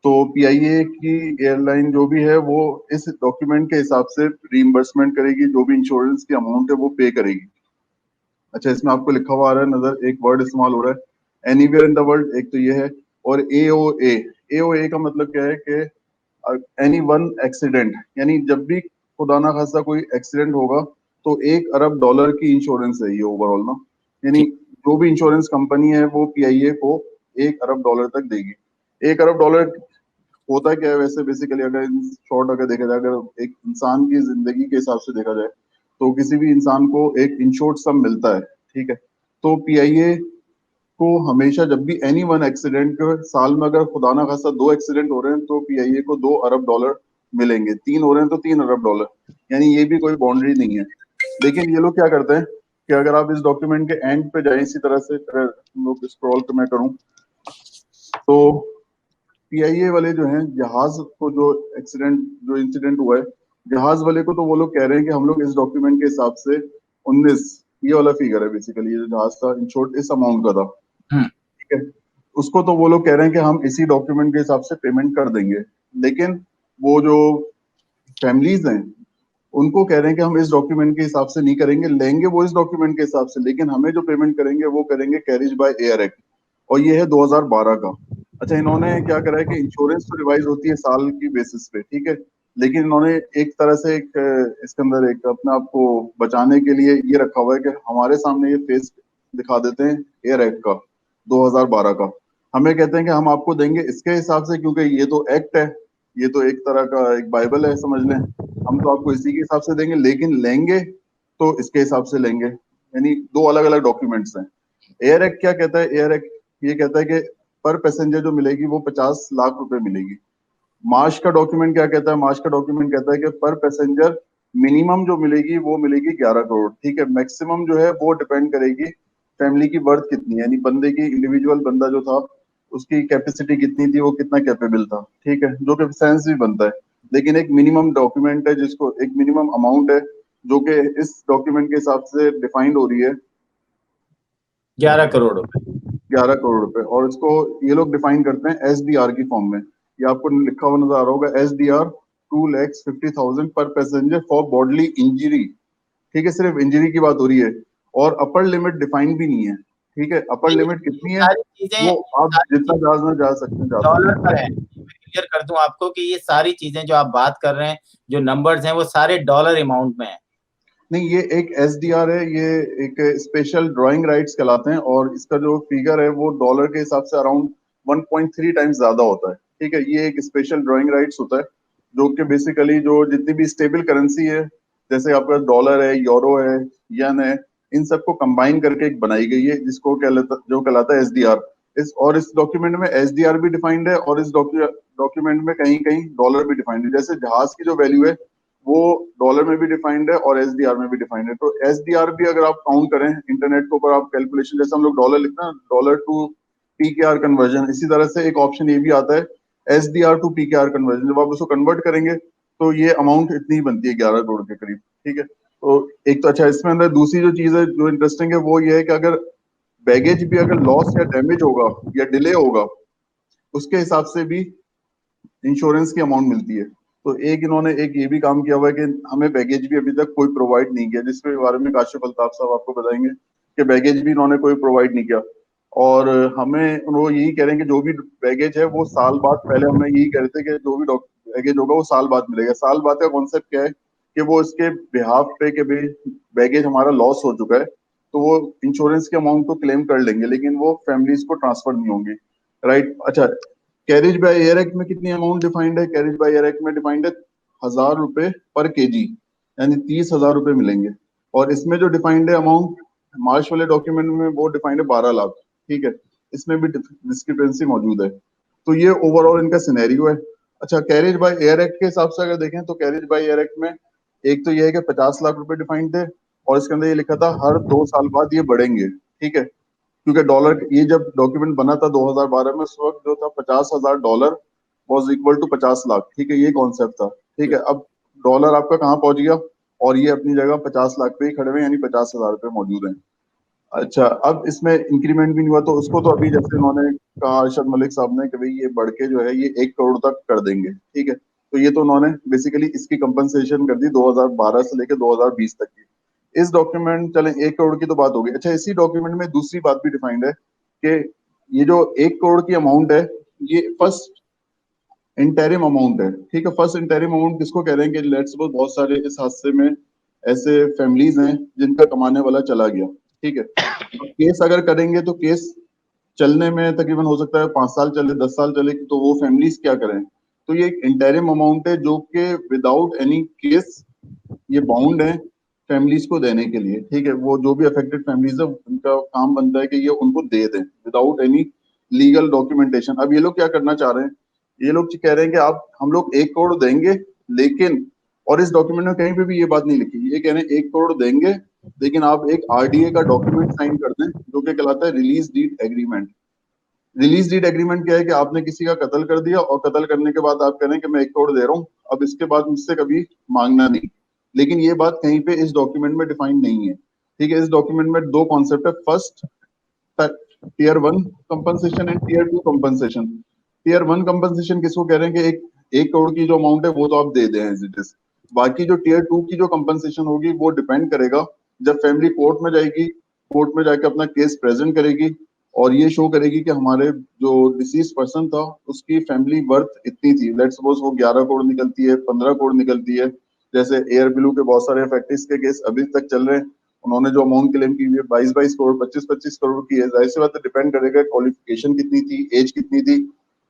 तो PIA की एयरलाइन जो भी है वो इस डॉक्यूमेंट के हिसाब से रीइंबर्समेंट करेगी, जो भी इंश्योरेंस की अमाउंट है वो पे करेगी। अच्छा, इसमें आपको लिखा हुआ आ रहा है नजर, एक वर्ड इस्तेमाल हो रहा है एनीवेयर इन द वर्ल्ड, एक तो ये है, और AOA। AOA का मतलब क्या है कि एनी वन एक्सीडेंट, यानी जब भी खुदा ना खास्ता कोई एक्सीडेंट होगा तो $1 अरब की इंश्योरेंस है ये ओवरऑल ना, यानी ठीक। जो भी इंश्योरेंस कंपनी है वो PIA को $1 अरब तक देगी। $1 अरब होता क्या है वैसे बेसिकली, अगर इन शॉर्ट अगर देखा जाए, अगर एक इंसान की जिंदगी के हिसाब से देखा जाए तो किसी भी इंसान को एक इंश्योर्ड सम मिलता है, ठीक है। तो PIA को हमेशा जब भी एनी वन एक्सीडेंट, साल में अगर खुदा ना खास्ता 2 एक्सीडेंट हो रहे हैं तो PIA को $2 अरब मिलेंगे, 3 हो रहे हैं तो $3 अरब, यानी ये भी कोई बाउंड्री नहीं है। लेकिन ये लोग क्या करते हैं कि अगर आप इस डॉक्यूमेंट के एंड पे जाए, इसी तरह से अगर हम लोग स्क्रॉल मैं करूं तो PIA वाले जो हैं, जहाज को जो एक्सीडेंट जो इंसिडेंट हुआ है जहाज वाले को, तो वो लोग कह रहे हैं कि हम लोग इस डॉक्यूमेंट के हिसाब से 19, ये वाला फिगर है बेसिकली, ये जो जहाज था इंश्योर्ड इस अमाउंट का था, हम्म। ठीक है। उसको तो वो लोग कह रहे हैं कि हम इसी डॉक्यूमेंट के हिसाब से पेमेंट कर देंगे, लेकिन वो जो फैमिलीज हैं उनको कह रहे हैं कि हम इस डॉक्यूमेंट के हिसाब से नहीं करेंगे, लेंगे वो इस डॉक्यूमेंट के हिसाब से, लेकिन हमें जो पेमेंट करेंगे वो करेंगे कैरिज बाय एयर एक्ट, और ये है 2012 का। अच्छा, इन्होंने क्या करा है कि इंश्योरेंस तो रिवाइज होती है साल की बेसिस पे, ठीक है, लेकिन इन्होंने एक तरह से एक इसके अंदर एक अपने आप को बचाने के लिए ये रखा हुआ है कि हमारे सामने ये फेस दिखा देते हैं एयर एक्ट का 2012 का, हमें कहते हैं कि हम आपको देंगे इसके हिसाब से, क्योंकि ये तो एक्ट है, ये तो एक तरह का एक बाइबल है समझ लें, हम तो आपको इसी के हिसाब से देंगे, लेकिन लेंगे तो इसके हिसाब से लेंगे, यानी दो अलग अलग डॉक्यूमेंट्स हैं। एयर एक्ट क्या कहता है? एयर एक्ट ये कहता है कि पर पैसेंजर जो मिलेगी वो 50 लाख रुपए मिलेगी। मार्श का डॉक्यूमेंट क्या कहता है? मार्श का डॉक्यूमेंट कहता है कि पर पैसेंजर मिनिमम जो मिलेगी वो मिलेगी 11 करोड़, ठीक है। मैक्सिमम जो है वो डिपेंड करेगी फैमिली की वर्थ कितनी है, यानी बंदे की इंडिविजुअल बंदा जो था उसकी कैपेसिटी कितनी थी, वो कितना कैपेबल था, ठीक है, जो कि सेंस भी बनता है। लेकिन एक मिनिमम डॉक्यूमेंट है जिसको एक मिनिमम अमाउंट है जो कि इस डॉक्यूमेंट के हिसाब से डिफाइंड हो रही है 11 करोड़ रुपए। 11 करोड़ रुपए, और इसको ये लोग डिफाइन करते हैं SDR की फॉर्म में। ये आपको लिखा हुआ नजर आ रहा होगा, SDR 2,50,000 पर पैसेंजर फॉर बॉडली इंजरी, ठीक है, सिर्फ इंजरी की बात हो रही है, और अपर लिमिट डिफाइन भी नहीं है, ठीक है। अपर ये लिमिट कितनी है? सारी चीजें वो आप जितना जहाज में जा सकते हैं जा डॉलर सकते पर हैं। है। मैं क्लियर कर दूं आपको कि ये सारी चीजें जो आप बात कर रहे हैं, जो नंबर्स हैं, वो सारे डॉलर अमाउंट में है। नहीं, ये एक SDR है, ये एक स्पेशल ड्राइंग राइट्स कहलाते हैं, और इसका जो फिगर है वो डॉलर के हिसाब से अराउंड 1.3 टाइम्स ज्यादा होता है, ठीक है। ये एक स्पेशल ड्राइंग राइट्स होता है जो कि बेसिकली जो जितनी भी स्टेबल करेंसी है, जैसे आपका डॉलर है, यूरो है, येन है, इन सबको कंबाइन करके एक बनाई गई है जिसको कहलाता है SDR। इस डॉक्यूमेंट में SDR भी डिफाइंड है, और इस डॉक्यूमेंट में कहीं कहीं डॉलर भी डिफाइंड है। जैसे जहाज की जो वैल्यू है वो डॉलर में भी डिफाइंड है और SDR में भी डिफाइंड है। तो SDR भी अगर आप काउंट करें इंटरनेट के ऊपर, आप कैलकुलेशन जैसे हम लोग डॉलर लिखते हैं, डॉलर टू PKR कन्वर्जन, इसी तरह से एक ऑप्शन ये भी आता है SDR टू PKR कन्वर्जन। जब आप उसको कन्वर्ट करेंगे तो ये अमाउंट इतनी ही बनती है 11 करोड़ के करीब, ठीक है। तो एक तो अच्छा, इसमें अंदर दूसरी जो चीज है जो इंटरेस्टिंग है वो ये है कि अगर बैगेज भी अगर लॉस या डैमेज होगा या डिले होगा, उसके हिसाब से भी इंश्योरेंस की अमाउंट मिलती है। तो एक इन्होंने एक ये भी काम किया हुआ है कि हमें बैगेज भी अभी तक कोई प्रोवाइड नहीं किया, जिसके बारे में काशिफ अल्ताफ साहब आपको बताएंगे कि बैगेज भी इन्होंने कोई प्रोवाइड नहीं किया। और हमें वो यही कह रहे हैं कि जो भी बैगेज है वो साल बाद, पहले हमें यही कह रहे थे कि जो भी बैगेज होगा वो साल बाद मिलेगा। साल बाद का कॉन्सेप्ट क्या है कि वो इसके बिहाफ पे कि भाई बैगेज हमारा लॉस हो चुका है तो वो इंश्योरेंस के अमाउंट को क्लेम कर लेंगे, लेकिन वो फैमिलीज को ट्रांसफर नहीं होंगी, राइट। अच्छा, कैरिज बाय एयर एक्ट में कितनी अमाउंट डिफाइंड है? कैरिज बाय एयर एक्ट में डिफाइंड है 1,000 रुपए पर केजी, यानी 30,000 रुपए मिलेंगे। और इसमें जो डिफाइंड है अमाउंट मार्च वाले डॉक्यूमेंट में वो डिफाइंड है 12 लाख, ठीक है। इसमें भी डिस्क्रिपेंसी मौजूद है। तो ये ओवरऑल इनका सिनेरियो है। अच्छा, कैरिज बाय एयर एक्ट के हिसाब से अगर देखें तो कैरिज बाय एयर एक्ट में एक तो ये है कि 50 लाख रुपए डिफाइंड थे, और इसके अंदर ये लिखा था हर 2 साल बाद ये बढ़ेंगे, ठीक है। क्योंकि डॉलर, ये जब डॉक्यूमेंट बना था 2012 में, उस वक्त जो था $50,000 वॉज इक्वल टू 50 लाख, ठीक है, ये कॉन्सेप्ट था, ठीक है। अब डॉलर आपका कहाँ पहुंच गया, और ये अपनी जगह 50 लाख पे ही खड़े हुए, यानी 50,000 रुपए मौजूद हैं। अच्छा, अब इसमें इंक्रीमेंट भी नहीं हुआ, तो उसको तो अभी जैसे उन्होंने कहा अरशद मलिक साहब ने कि भाई ये बढ़ के जो है ये 1 करोड़ तक कर देंगे, ठीक है। तो ये तो उन्होंने बेसिकली इसकी कंपनसेशन कर दी 2012 से लेकर 2020 तक की। इस डॉक्यूमेंट, चले 1 करोड़ की तो बात होगी। अच्छा, इसी डॉक्यूमेंट में दूसरी बात भी डिफाइंड है कि ये जो 1 करोड़ की अमाउंट है, ये फर्स्ट इंटरिम अमाउंट है, ठीक है। फर्स्ट इंटरिम अमाउंट किसको कह रहे हैं कि लेट्स सपोज बहुत सारे इस हादसे में ऐसे फैमिलीज हैं जिनका कमाने वाला चला गया, ठीक है। अब केस अगर करेंगे तो केस चलने में तकरीबन हो सकता है 5 साल चले, 10 साल चले, तो वो फैमिलीज क्या करें। तो ये एक इंटरिम अमाउंट है जो कि विदाउट एनी केस ये बाउंड है फैमिलीज को देने के लिए, ठीक है। वो जो भी अफेक्टेड फैमिलीज है उनका काम बनता है कि ये उनको दे दें विदाउट एनी लीगल डॉक्यूमेंटेशन। अब ये लोग क्या करना चाह रहे हैं, ये लोग कह रहे हैं कि आप हम लोग 1 करोड़ देंगे, लेकिन, और इस डॉक्यूमेंट में कहीं पे भी ये बात नहीं लिखी, ये कह रहे हैं 1 करोड़ देंगे लेकिन आप एक आरडीए का डॉक्यूमेंट साइन कर दें जो कि कहलाता है release deed agreement. Release deed agreement क्या है कि आपने किसी का कत्ल कर दिया और कत्ल करने के बाद आप कह रहे हैं कि मैं 1 करोड़ दे रहा हूँ, अब इसके बाद मुझसे कभी मांगना नहीं। लेकिन ये बात कहीं पे इस डॉक्यूमेंट में डिफाइन नहीं है, ठीक है। इस डॉक्यूमेंट में 2 कॉन्सेप्ट है, first tier 1 compensation and tier 2 compensation. Tier 1 compensation किसको कह रहे हैं कि एक करोड़ की जो अमाउंट है वो तो आप दे दें एज इट इज। बाकी जो टीयर 2 की जो कंपनसेशन होगी वो डिपेंड करेगा जब फैमिली कोर्ट में जाएगी, कोर्ट में जाके अपना केस प्रेजेंट करेगी और ये शो करेगी कि हमारे जो डिसीज पर्सन था उसकी फैमिली वर्थ इतनी थी। लेट्स सपोज वो 11 करोड़ निकलती है, 15 करोड़ निकलती है। जैसे एयर ब्लू के बहुत सारे फैक्ट्रीज के केस अभी तक चल रहे हैं, उन्होंने जो अमाउंट क्लेम की हुई है 22 करोड़, 25 करोड़ की है। जाहिर सी बात है डिपेंड करेगा क्वालिफिकेशन कितनी थी, एज कितनी थी,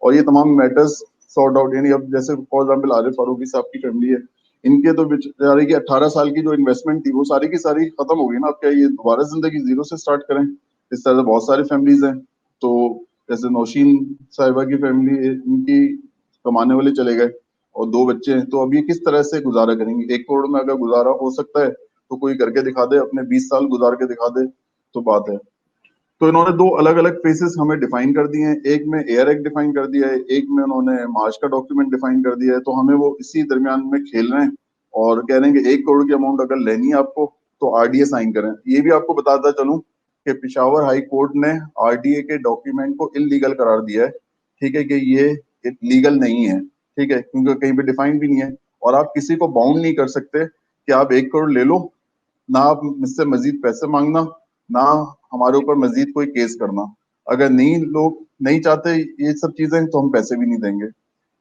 और ये तमाम मैटर्स सॉर्ट आउट। यानी अब जैसे फॉर एग्जाम्पल आरिफ फारूकी साहब की फैमिली है, इनके तो बेचारे की 18 साल की जो इन्वेस्टमेंट थी वो सारी की सारी खत्म हो गई ना। अब क्या ये दोबारा जिंदगी जीरो से स्टार्ट करें? इस तरह से बहुत सारी फैमिलीज हैं। तो जैसे नौशीन साहिबा की फैमिली, इनकी कमाने वाले चले गए और 2 बच्चे हैं, तो अब ये किस तरह से गुजारा करेंगे? 1 करोड़ में अगर गुजारा हो सकता है तो कोई करके दिखा दे, अपने 20 साल गुजार के दिखा दे तो बात है। तो इन्होंने 2 अलग अलग फेसेस हमें डिफाइन कर दिए हैं, एक में एयर एक्ट डिफाइन कर दिया है, एक में उन्होंने मार्च का डॉक्यूमेंट डिफाइन कर दिया है। तो हमें वो इसी दरमियान में खेल रहे हैं और कह रहे हैं कि 1 करोड़ की अमाउंट अगर लेनी है आपको तो आरडीए साइन करें। ये भी आपको बताता चलूं कि पिशावर हाई कोर्ट ने आरडीए के डॉक्यूमेंट को इलीगल करार दिया है, ठीक है, कि ये लीगल नहीं है, ठीक है, क्योंकि कहीं पे डिफाइन भी नहीं है और आप किसी को बाउंड नहीं कर सकते कि आप 1 करोड़ ले लो, ना आप मुझसे मजीद पैसे मांगना, ना हमारे ऊपर मजीद कोई केस करना। अगर नहीं, लोग नहीं चाहते ये सब चीजें तो हम पैसे भी नहीं देंगे।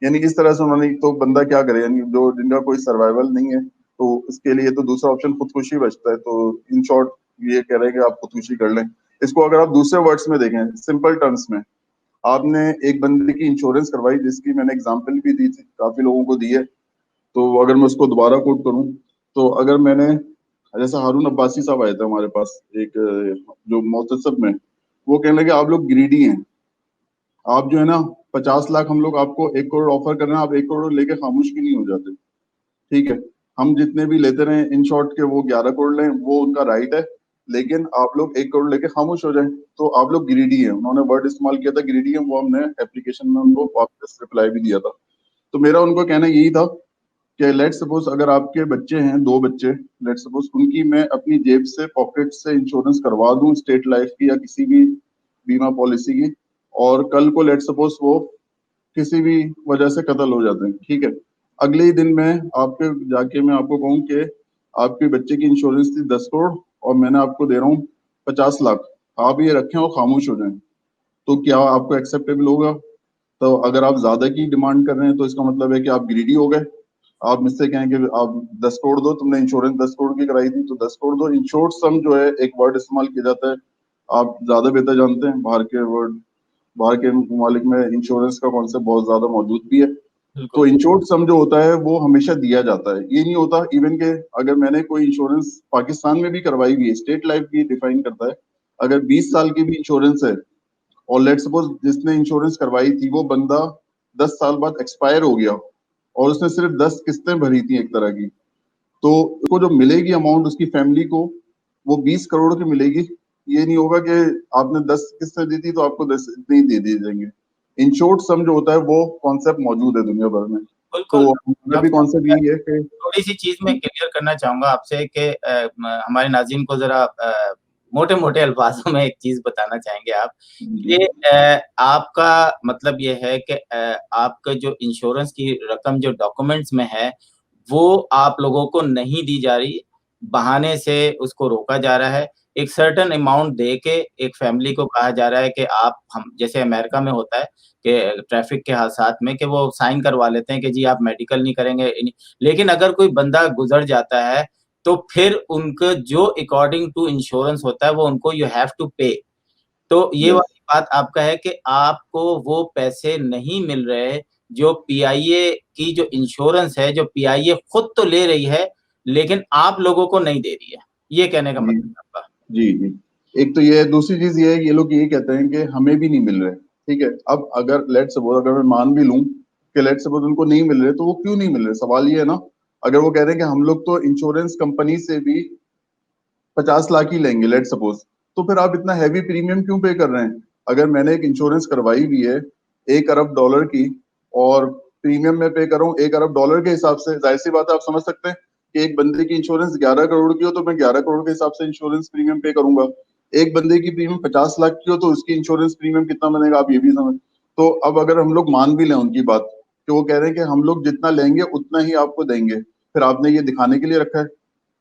यानी इस तरह से उन्होंने, तो बंदा क्या करे, यानी जो जिनका कोई सर्वाइवल नहीं है तो इसके लिए तो दूसरा ऑप्शन खुदकुशी बचता है। तो इन शॉर्ट ये कह रहे हैं कि आप खुदकुशी कर लें। इसको अगर आप दूसरे वर्ड्स में देखें, सिंपल टर्म्स में, आपने एक बंदे की इंश्योरेंस करवाई जिसकी मैंने एग्जाम्पल भी दी थी, काफी लोगों को दी है, तो अगर मैं उसको दोबारा कोट करूं तो अगर मैंने, जैसा हारून अब्बासी साहब आए थे हमारे पास एक जो मोहतसब में, वो कहने लगे आप लोग ग्रीडी हैं, आप जो है ना 50 लाख हम लोग आपको 1 करोड़ ऑफर कर रहे हैं, आप 1 करोड़ लेके खामोश क्यों नहीं हो जाते? ठीक है, हम जितने भी लेते रहे इन शॉर्ट के वो 11 करोड़ लें, वो उनका राइट है, लेकिन आप लोग 1 करोड़ लेके खामोश हो जाए तो आप लोग ग्रीडी हैं। उन्होंने वर्ड इस्तेमाल किया था ग्रीडी है, वो हमने एप्लीकेशन में उनको वापस रिप्लाई भी दिया था। तो मेरा उनको कहना यही था कि लेट सपोज अगर आपके बच्चे हैं, 2 बच्चे, लेट सपोज उनकी मैं अपनी जेब से पॉकेट से इंश्योरेंस करवा दूं स्टेट लाइफ की या किसी भी बीमा पॉलिसी की, और कल को लेट सपोज वो किसी भी वजह से कत्ल हो जाते हैं, ठीक है, अगले ही दिन मैं आपके जाके मैं आपको कहूँ कि आपके बच्चे की इंश्योरेंस थी 10 करोड़ और मैंने आपको दे रहा हूँ 50 लाख, आप ये रखें और खामोश हो जाएं, तो क्या आपको एक्सेप्टेबल होगा? तो अगर आप ज्यादा की डिमांड कर रहे हैं तो इसका मतलब है कि आप ग्रीडी हो गए। आप मुझसे कहें कि आप 10 करोड़ दो, तुमने इंश्योरेंस 10 करोड़ की कराई थी तो 10 करोड़ दो। इंश्योर्ड सम जो है एक वर्ड इस्तेमाल किया जाता है, आप ज्यादा बेहतर जानते हैं, बाहर के ममालिक में इंश्योरेंस का कॉन्सेप्ट बहुत ज्यादा मौजूद भी है। तो इंश्योर्ड सम जो होता है वो हमेशा दिया जाता है, ये नहीं होता इवन के अगर मैंने कोई इंश्योरेंस पाकिस्तान में भी करवाई हुई है, स्टेट लाइफ भी डिफाइन करता है, अगर 20 साल की भी इंश्योरेंस है और लेट सपोज जिसने इंश्योरेंस करवाई थी वो बंदा 10 साल बाद एक्सपायर हो गया और उसने सिर्फ 10 किस्तें भरी थी एक तरह की, तो उसको जो मिलेगी अमाउंट उसकी फैमिली को वो 20 करोड़ की मिलेगी। ये नहीं होगा कि आपने 10 किस्तें दी थी तो आपको 10 इतने ही दे दिए जाएंगे। इन शॉर्ट सम जो होता है वो कॉन्सेप्ट मौजूद है दुनिया भर में। तो हमारा भी कॉन्सेप्ट यही है कि थोड़ी सी चीज मैं क्लियर करना चाहूंगा आपसे कि हमारे नाज़रीन को जरा मोटे मोटे अल्फाजों में एक चीज बताना चाहेंगे आप, ये आपका मतलब ये है कि आपका जो इंश्योरेंस की रकम जो डॉक्यूमेंट्स में है वो आप लोगों को नहीं दी जा रही, बहाने से उसको रोका जा रहा है। एक सर्टेन अमाउंट दे के एक फैमिली को कहा जा रहा है कि आप हम जैसे अमेरिका में होता है कि ट्रैफिक के हादसात में कि वो साइन करवा लेते हैं कि जी आप मेडिकल नहीं करेंगे, लेकिन अगर कोई बंदा गुजर जाता है तो फिर उनका जो अकॉर्डिंग टू इंश्योरेंस होता है वो उनको यू हैव टू पे। तो ये Yes. वाली बात आपका है कि आपको वो पैसे नहीं मिल रहे जो पीआईए की जो इंश्योरेंस है, जो पीआईए खुद तो ले रही है लेकिन आप लोगों को नहीं दे रही है, ये कहने का जी मतलब है आपका। जी जी। एक तो ये है, दूसरी चीज ये है कि ये लोग ये कहते हैं कि हमें भी नहीं मिल रहे, ठीक है। अब अगर लेट सपोज, अगर मैं मान भी लूं कि लेट सपोज उनको नहीं मिल रहे, तो वो क्यों नहीं मिल रहे, सवाल ये है ना। अगर वो कह रहे हैं कि हम लोग तो इंश्योरेंस कंपनी से भी 50 लाख ही लेंगे लेट सपोज, तो फिर आप इतना हैवी प्रीमियम क्यों पे कर रहे हैं। अगर मैंने एक इंश्योरेंस करवाई हुई है $1 अरब की, और प्रीमियम में पे कर रहा हूँ $1 अरब के हिसाब से, जाहिर सी बात है, आप समझ सकते हैं कि एक बंदे की इंश्योरेंस 11 करोड़ की हो तो मैं 11 करोड़ के हिसाब से इंश्योरेंस प्रीमियम पे करूंगा। एक बंदे की प्रीमियम 50 लाख की हो तो उसकी इंश्योरेंस प्रीमियम कितना बनेगा, आप ये भी समझ। तो अब अगर हम लोग मान भी लें उनकी बात कि वो कह रहे हैं कि हम लोग जितना लेंगे उतना ही आपको देंगे, फिर आपने ये दिखाने के लिए रखा है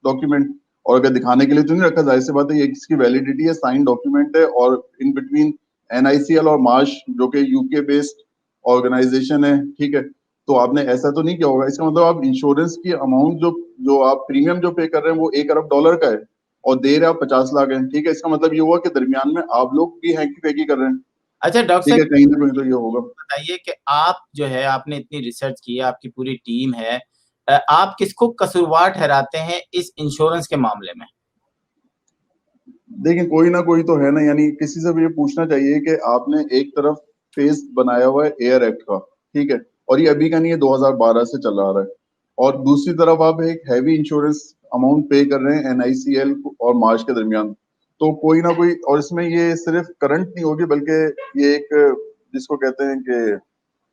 डॉक्यूमेंट। और अगर दिखाने के लिए तो नहीं रखा, जाहिर सी बात है ये इसकी वैलिडिटी है, साइन डॉक्यूमेंट है, और इन बिटवीन एनआईसीएल और मार्श जो कि यूके बेस्ड ऑर्गेनाइजेशन है, ठीक है। तो आपने ऐसा तो नहीं किया होगा, इसका मतलब आप इंश्योरेंस की अमाउंट जो जो आप प्रीमियम जो पे कर रहे हैं वो $1 अरब का है, और दे रहे आप 50 लाख है, ठीक है। इसका मतलब ये हुआ कि दरमियान में आप लोग भी हैंकी पैकी कर रहे हैं, अच्छा डॉक्टर ठीक है, साहब कहीं ना कहीं तो ये होगा। बताइए कि आप जो है आपने इतनी रिसर्च की है, आपकी पूरी टीम है, आप किसको कसूरवार ठहराते हैं इस इंश्योरेंस के मामले में? देखिए कोई ना कोई तो है ना, यानी किसी से भी ये पूछना चाहिए कि आपने एक तरफ फेस बनाया हुआ है एयर एक्ट का, ठीक है, और ये अभी का नहीं है, 2012 से चला आ रहा है, और दूसरी तरफ आप एक हैवी इंश्योरेंस अमाउंट पे कर रहे हैं एनआईसीएल और मार्च के दरमियान। तो कोई ना कोई, और इसमें ये सिर्फ करंट नहीं होगी बल्कि ये एक जिसको कहते हैं कि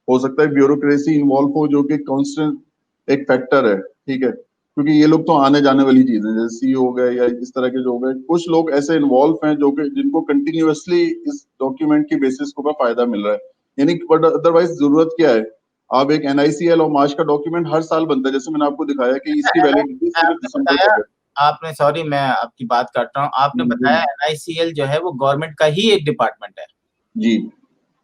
हो सकता है ब्यूरोक्रेसी इन्वॉल्व हो, जो कि कांस्टेंट एक फैक्टर है, ठीक है। क्योंकि ये लोग तो आने जाने वाली चीजें, जैसे सीईओ हो गए या इस तरह के जो हो गए, कुछ लोग ऐसे इन्वॉल्व हैं जो कि जिनको कंटिन्यूअसली इस डॉक्यूमेंट की बेसिस को का फायदा मिल रहा है, यानी बट अदरवाइज जरूरत क्या है। आप एक एनआईसीएल और मार्च का डॉक्यूमेंट हर साल बनता है, जैसे मैंने आपको दिखाया कि इसकी वैलिडिटी सिर्फ आपने दिसंबर बताया, तक है। आपने सॉरी मैं आपकी बात काट रहा हूँ, आपने बताया एनआईसीएल जो है वो गवर्नमेंट का ही एक डिपार्टमेंट है। जी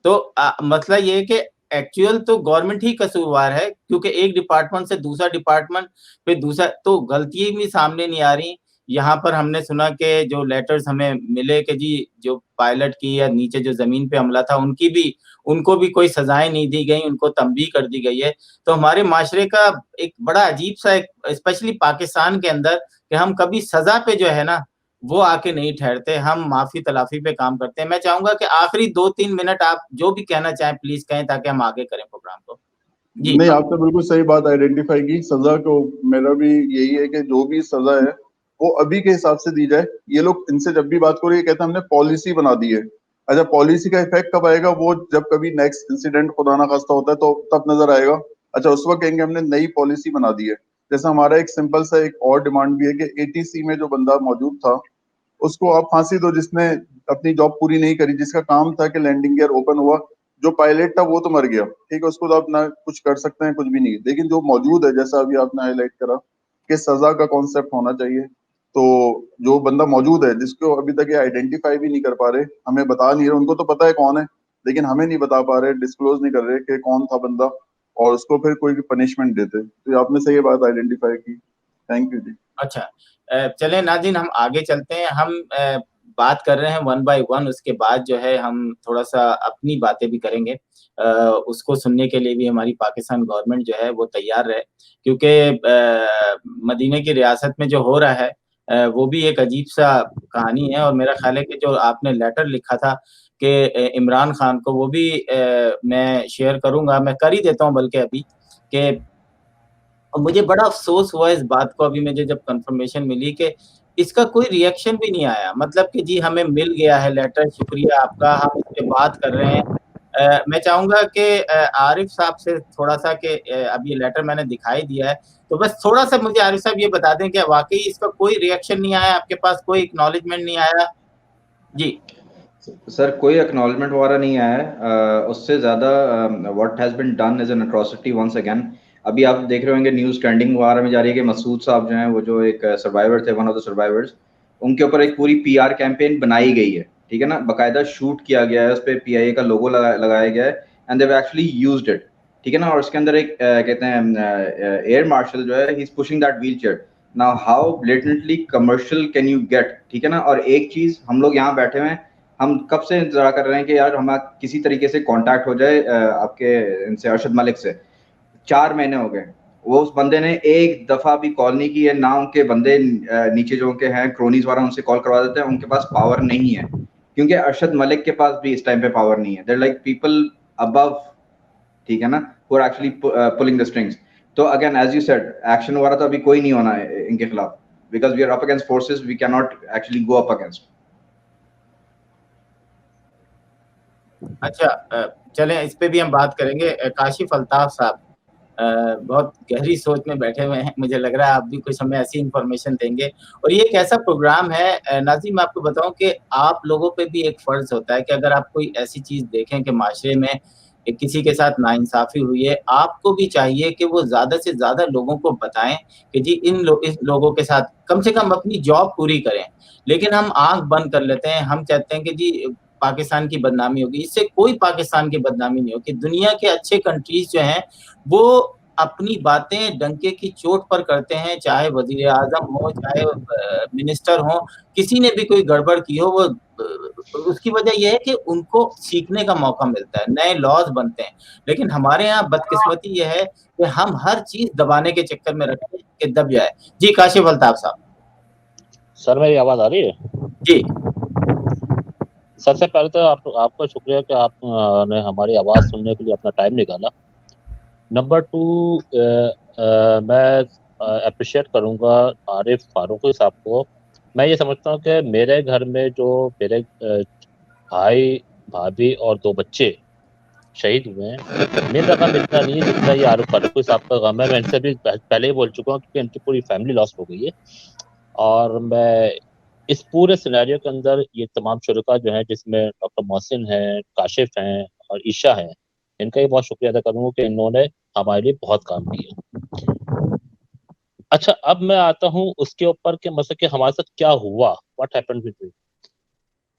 तो मतलब ये है कि एक्चुअल तो गवर्नमेंट ही कसूरवार है, क्योंकि एक डिपार्टमेंट से दूसरा डिपार्टमेंट फिर दूसरा, तो गलतियां भी सामने नहीं आ रही। यहाँ पर हमने सुना कि जो लेटर्स हमें मिले कि जी जो पायलट की या नीचे जो जमीन पे हमला था उनकी भी, उनको भी कोई सजाएं नहीं दी गई, उनको तंबीह कर दी गई है। तो हमारे माशरे का एक बड़ा अजीब सा एक, स्पेशली पाकिस्तान के अंदर, कि हम कभी सजा पे जो है ना वो आके नहीं ठहरते, हम माफी तलाफी पे काम करते हैं। मैं चाहूंगा कि आखिरी 2-3 मिनट आप जो भी कहना चाहें प्लीज कहें, ताकि हम आगे करें प्रोग्राम को। जी नहीं, आपने बिल्कुल सही बात आइडेंटिफाई की, सजा को मेरा भी यही है कि जो भी सजा है वो अभी के हिसाब से दी जाए। ये लोग इनसे जब भी बात करो ये कहते हैं हमने पॉलिसी बना दी है। अच्छा, पॉलिसी का इफेक्ट कब आएगा, वो जब कभी नेक्स्ट इंसिडेंट खुदा ना खास्ता होता है तो तब नजर आएगा। अच्छा, उस वक्त कहेंगे हमने नई पॉलिसी बना दी है। जैसे हमारा एक सिंपल सा एक और डिमांड भी है कि एटीसी में जो बंदा मौजूद था उसको आप फांसी दो, जिसने अपनी जॉब पूरी नहीं करी, जिसका काम था कि लैंडिंग गियर ओपन हुआ, जो पायलट था वो तो मर गया, ठीक है, उसको तो आप ना कुछ कर सकते हैं, कुछ भी नहीं। लेकिन जो मौजूद है, जैसा अभी आपने हाईलाइट करा कि सजा का कॉन्सेप्ट होना चाहिए, तो जो बंदा मौजूद है जिसको अभी तक ये आइडेंटिफाई भी नहीं कर पा रहे, हमें बता नहीं रहे, उनको तो पता है कौन है लेकिन हमें नहीं बता पा रहे, डिस्क्लोज नहीं कर रहे कि कौन था बंदा, और उसको फिर कोई पनिशमेंट देते। तो ये आपने सही बात आइडेंटिफाई की, थैंक यू जी। अच्छा, चलें नाज़रीन हम आगे चलते हैं। हम बात कर रहे हैं वन बाय वन, उसके बाद जो है हम थोड़ा-सा अपनी बातें भी करेंगे। उसको सुनने के लिए भी हमारी पाकिस्तान गवर्नमेंट जो है वो तैयार रहे, क्योंकि मदीने की रियासत में जो हो रहा है वो भी एक अजीब-सा कहानी है, और मेरा ख़्याल है कि जो आपने लेटर लिखा था कि इमरान खान को, वो भी मैं शेयर करूँगा, मैं कर ही देता हूँ बल्कि अभी, कि और मुझे बड़ा अफ़सोस हुआ इस बात को, अभी मुझे जब कन्फर्मेशन मिली कि इसका कोई रिएक्शन भी नहीं आया। मतलब कि जी हमें मिल गया है लेटर, शुक्रिया आपका, हम इस पे बात कर रहे हैं। मैं चाहूँगा कि आरिफ साहब से थोड़ा-सा कि अब ये लेटर मैंने दिखाई दिया है, तो बस थोड़ा-सा मुझे आरिफ साहब ये बता दें कि वाक़ई इसका कोई रिएक्शन नहीं आया, आपके पास कोई एक्नॉलेजमेंट नहीं आया? जी। सर कोई एक्नॉलेजमेंट वगैरह नहीं आया है। उससे ज़्यादा what has been done is an atrocity once again. अभी आप देख रहे होंगे न्यूज़ ट्रेंडिंग वगैरह में जा रही है कि मसूद साहब जो हैं, वो जो एक सर्वाइवर थे, वन ऑफ द सर्वाइवर्स, उनके ऊपर एक पूरी पीआर कैंपेन बनाई गई है, ठीक है ना, बाकायदा शूट किया गया है, उस पर पीआईए का लोगो लगाया गया है, and Dev actually used it, ठीक है ना। और उसके अंदर एक कहते हैं एयर मार्शल जो है, he is pushing that wheel chair. Now how blatantly commercial can you get, ठीक है ना। और एक चीज, हम लोग यहाँ बैठे हुए हैं, हम कब से इंतजार कर रहे हैं कि यार हम किसी तरीके से कांटेक्ट हो जाए आपके इनसे, अरशद मलिक से। 4 महीने हो गए, वो उस बंदे ने एक दफा भी कॉल नहीं की है ना। उनके बंदे नीचे जो उनके हैं क्रोनीज वाला, उनसे कॉल करवा देते हैं, उनके पास पावर नहीं है, क्योंकि अरशद मलिक के पास भी इस टाइम पे पावर नहीं है। देयर लाइक पीपल अबव, ठीक है ना, who are actually pulling the strings. तो again as you said, action वगैरह तो अभी कोई नहीं होना है इनके खिलाफ, because we are up against forces, we can not actually go up against. अच्छा, चलें इस पे भी हम बात करेंगे। काशिफ अल्ताफ साहब बहुत गहरी सोच में बैठे हुए हैं, मुझे लग रहा है आप भी कुछ हमें ऐसी इंफॉर्मेशन देंगे। और ये एक ऐसा प्रोग्राम है नाज़िम, मैं आपको बताऊं कि आप लोगों पे भी एक फर्ज होता है कि अगर आप कोई ऐसी चीज देखें कि माशरे में किसी के साथ नाइंसाफी हुई है, आपको भी चाहिए कि वो ज्यादा से ज्यादा लोगों को बताएं कि जी इस लोगों के साथ कम से कम अपनी जॉब पूरी करें। लेकिन हम आंख बंद कर लेते हैं, हम चाहते हैं कि जी पाकिस्तान की बदनामी होगी। इससे कोई पाकिस्तान की बदनामी नहीं होगी। दुनिया के अच्छे कंट्रीज जो हैं वो अपनी बातें डंके की चोट पर करते हैं, चाहे वजीर आजम हो, चाहे मिनिस्टर हो, किसी ने भी कोई गड़बड़ की हो, वो उसकी वजह यह है कि उनको सीखने का मौका मिलता है, नए लॉज बनते हैं। लेकिन हमारे यहाँ बदकिस्मती यह है कि हम हर चीज दबाने के चक्कर में रखते हैं कि दब जाए। जी काशिफ अल्ताफ साहब। सर मेरी आवाज आ रही है? जी सबसे पहले तो आपका शुक्रिया कि आप ने हमारी आवाज सुनने के लिए अपना टाइम निकाला। नंबर 2, मैं अप्रिशिएट करूंगा आरिफ फारूकी साहब को। मैं ये समझता हूँ कि मेरे घर में जो मेरे भाई भाभी और 2 बच्चे शहीद हुए हैं, मेरा गम इतना नहीं है जितना ये आरिफ फारूकी साहब का गम है। मैं इनसे भी पहले ही बोल चुका हूँ क्योंकि इनकी पूरी फैमिली लॉस हो गई है। और मैं इस पूरे सिनेरियो के अंदर ये तमाम शुरका जो हैं, जिसमें डॉक्टर मोहसिन हैं, काशिफ हैं और ईशा हैं, इनका ही बहुत शुक्रिया अदा करूंगा कि इन्होंने हमारे लिए बहुत काम किया। अच्छा, अब मैं आता हूँ उसके ऊपर कि मतलब कि हमारे साथ क्या हुआ, व्हाट हैपेंड विद मी।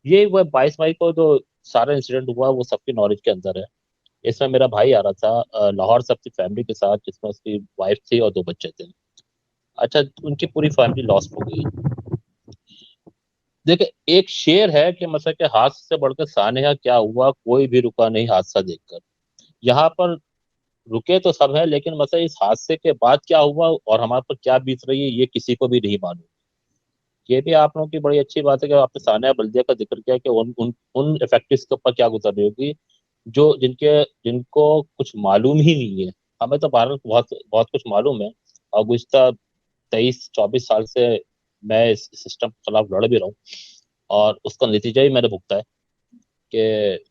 ये वह 22 मई को जो सारा इंसिडेंट हुआ वो सबकी नॉलेज के अंदर है। इसमें मेरा भाई आ रहा था लाहौर से अपनी फैमिली के साथ, जिसमें उसकी वाइफ थी और 2 बच्चे थे। अच्छा, उनकी पूरी फैमिली लॉस हो गई। देखिए, एक शेर है कि मतलब कि हाथ से बढ़कर सानेहा क्या हुआ, कोई भी रुका नहीं हादसा देखकर। यहाँ पर रुके तो सब है, लेकिन मतलब इस हादसे के बाद क्या हुआ और हमारे पर क्या बीत रही है, ये किसी को भी नहीं मालूम। ये भी आप लोगों की बड़ी अच्छी बात है कि आपने सानिया बल्दिया का जिक्र किया कि उन इफेक्टिव्स के ऊपर क्या गुजर रही होगी, जो जिनको कुछ मालूम ही नहीं है। हमें तो भारत बहुत बहुत कुछ मालूम है, और गुज़श्ता 23-24 साल से मैं इस सिस्टम के खिलाफ लड़ भी रहा हूँ, और उसका नतीजा ही मैंने भुगता है कि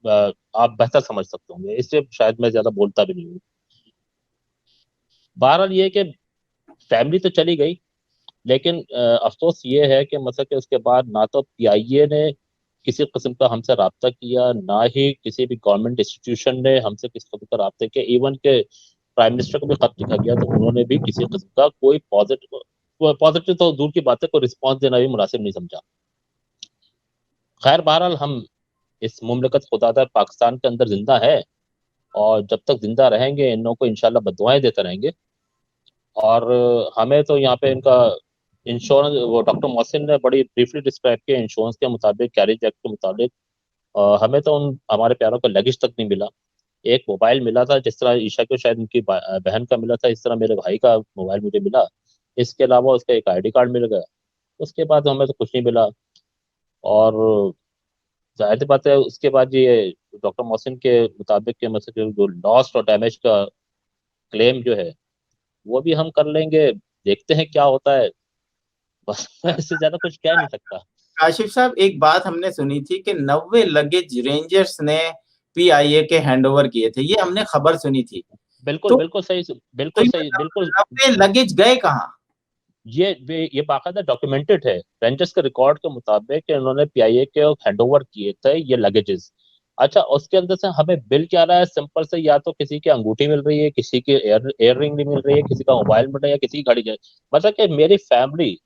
आप बेहतर समझ सकते होंगे, इसलिए शायद मैं ज्यादा बोलता भी नहीं हूँ। बहरहाल ये कि फैमिली तो चली गई, लेकिन अफसोस ये है कि मतलब कि उसके बाद ना तो पीआईए ने किसी किस्म का हमसे रब्ता किया, ना ही किसी भी गवर्नमेंट इंस्टीट्यूशन ने हमसे किसी किस्म का रब्ता किया। इवन के प्राइम मिनिस्टर को भी खत लिखा गया तो उन्होंने भी किसी किस्म का कोई पॉजिटिव तो दूर की बात है, कोई रिस्पॉन्स देना भी मुनासिब नहीं समझा। खैर, बहरहाल हम इस मुमलकत खुदादार पाकिस्तान के अंदर जिंदा है, और जब तक जिंदा रहेंगे इन लोगों को इंशाल्लाह बद्दुआएं देते रहेंगे। और हमें तो यहाँ पे इनका इंश्योरेंस, वो डॉक्टर मोहसिन ने बड़ी ब्रीफली डिस्क्राइब किया, इंश्योरेंस के मुताबिक, कैरेज एक्ट के मुताबिक हमें तो उन हमारे प्यारों को लगेज तक नहीं मिला। एक मोबाइल मिला था, जिस तरह ईशा को शायद उनकी बहन का मिला था, इस तरह मेरे भाई का मोबाइल मुझे मिला। इसके अलावा उसका एक आईडी कार्ड मिल गया। उसके बाद हमें तो कुछ नहीं मिला। और जाहिर सी बात है, उसके बाद ये डॉक्टर मोहसिन के मुताबिक के मतलब जो लॉस्ट और डैमेज का क्लेम जो है वो भी हम कर लेंगे, देखते हैं क्या होता है। बस मैं इससे ज्यादा कुछ कह नहीं सकता। काशिफ साहब, एक बात हमने सुनी थी कि 90 लगेज रेंजर्स ने पीआईए के हैंडओवर किए थे, ये हमने खबर सुनी थी। बिल्कुल तो बिल्कुल सही, तो बिल्कुल ये सही, बिल्कुल। 90 लगेज गए कहाँ? ये बाकायदा डॉक्यूमेंटेड है, रेंजर्स के रिकॉर्ड के मुताबिक कि उन्होंने पीआईए के हैंडओवर किए थे ये लगेजेस। अच्छा, उसके अंदर से हमें बिल क्या आ रहा है? सिंपल से, या तो किसी की अंगूठी मिल रही है, किसी की एयर रिंग नहीं मिल रही है, किसी का मोबाइल मिल रहा है, या किसी की घड़ी मतलब कि मेरी फैमिली,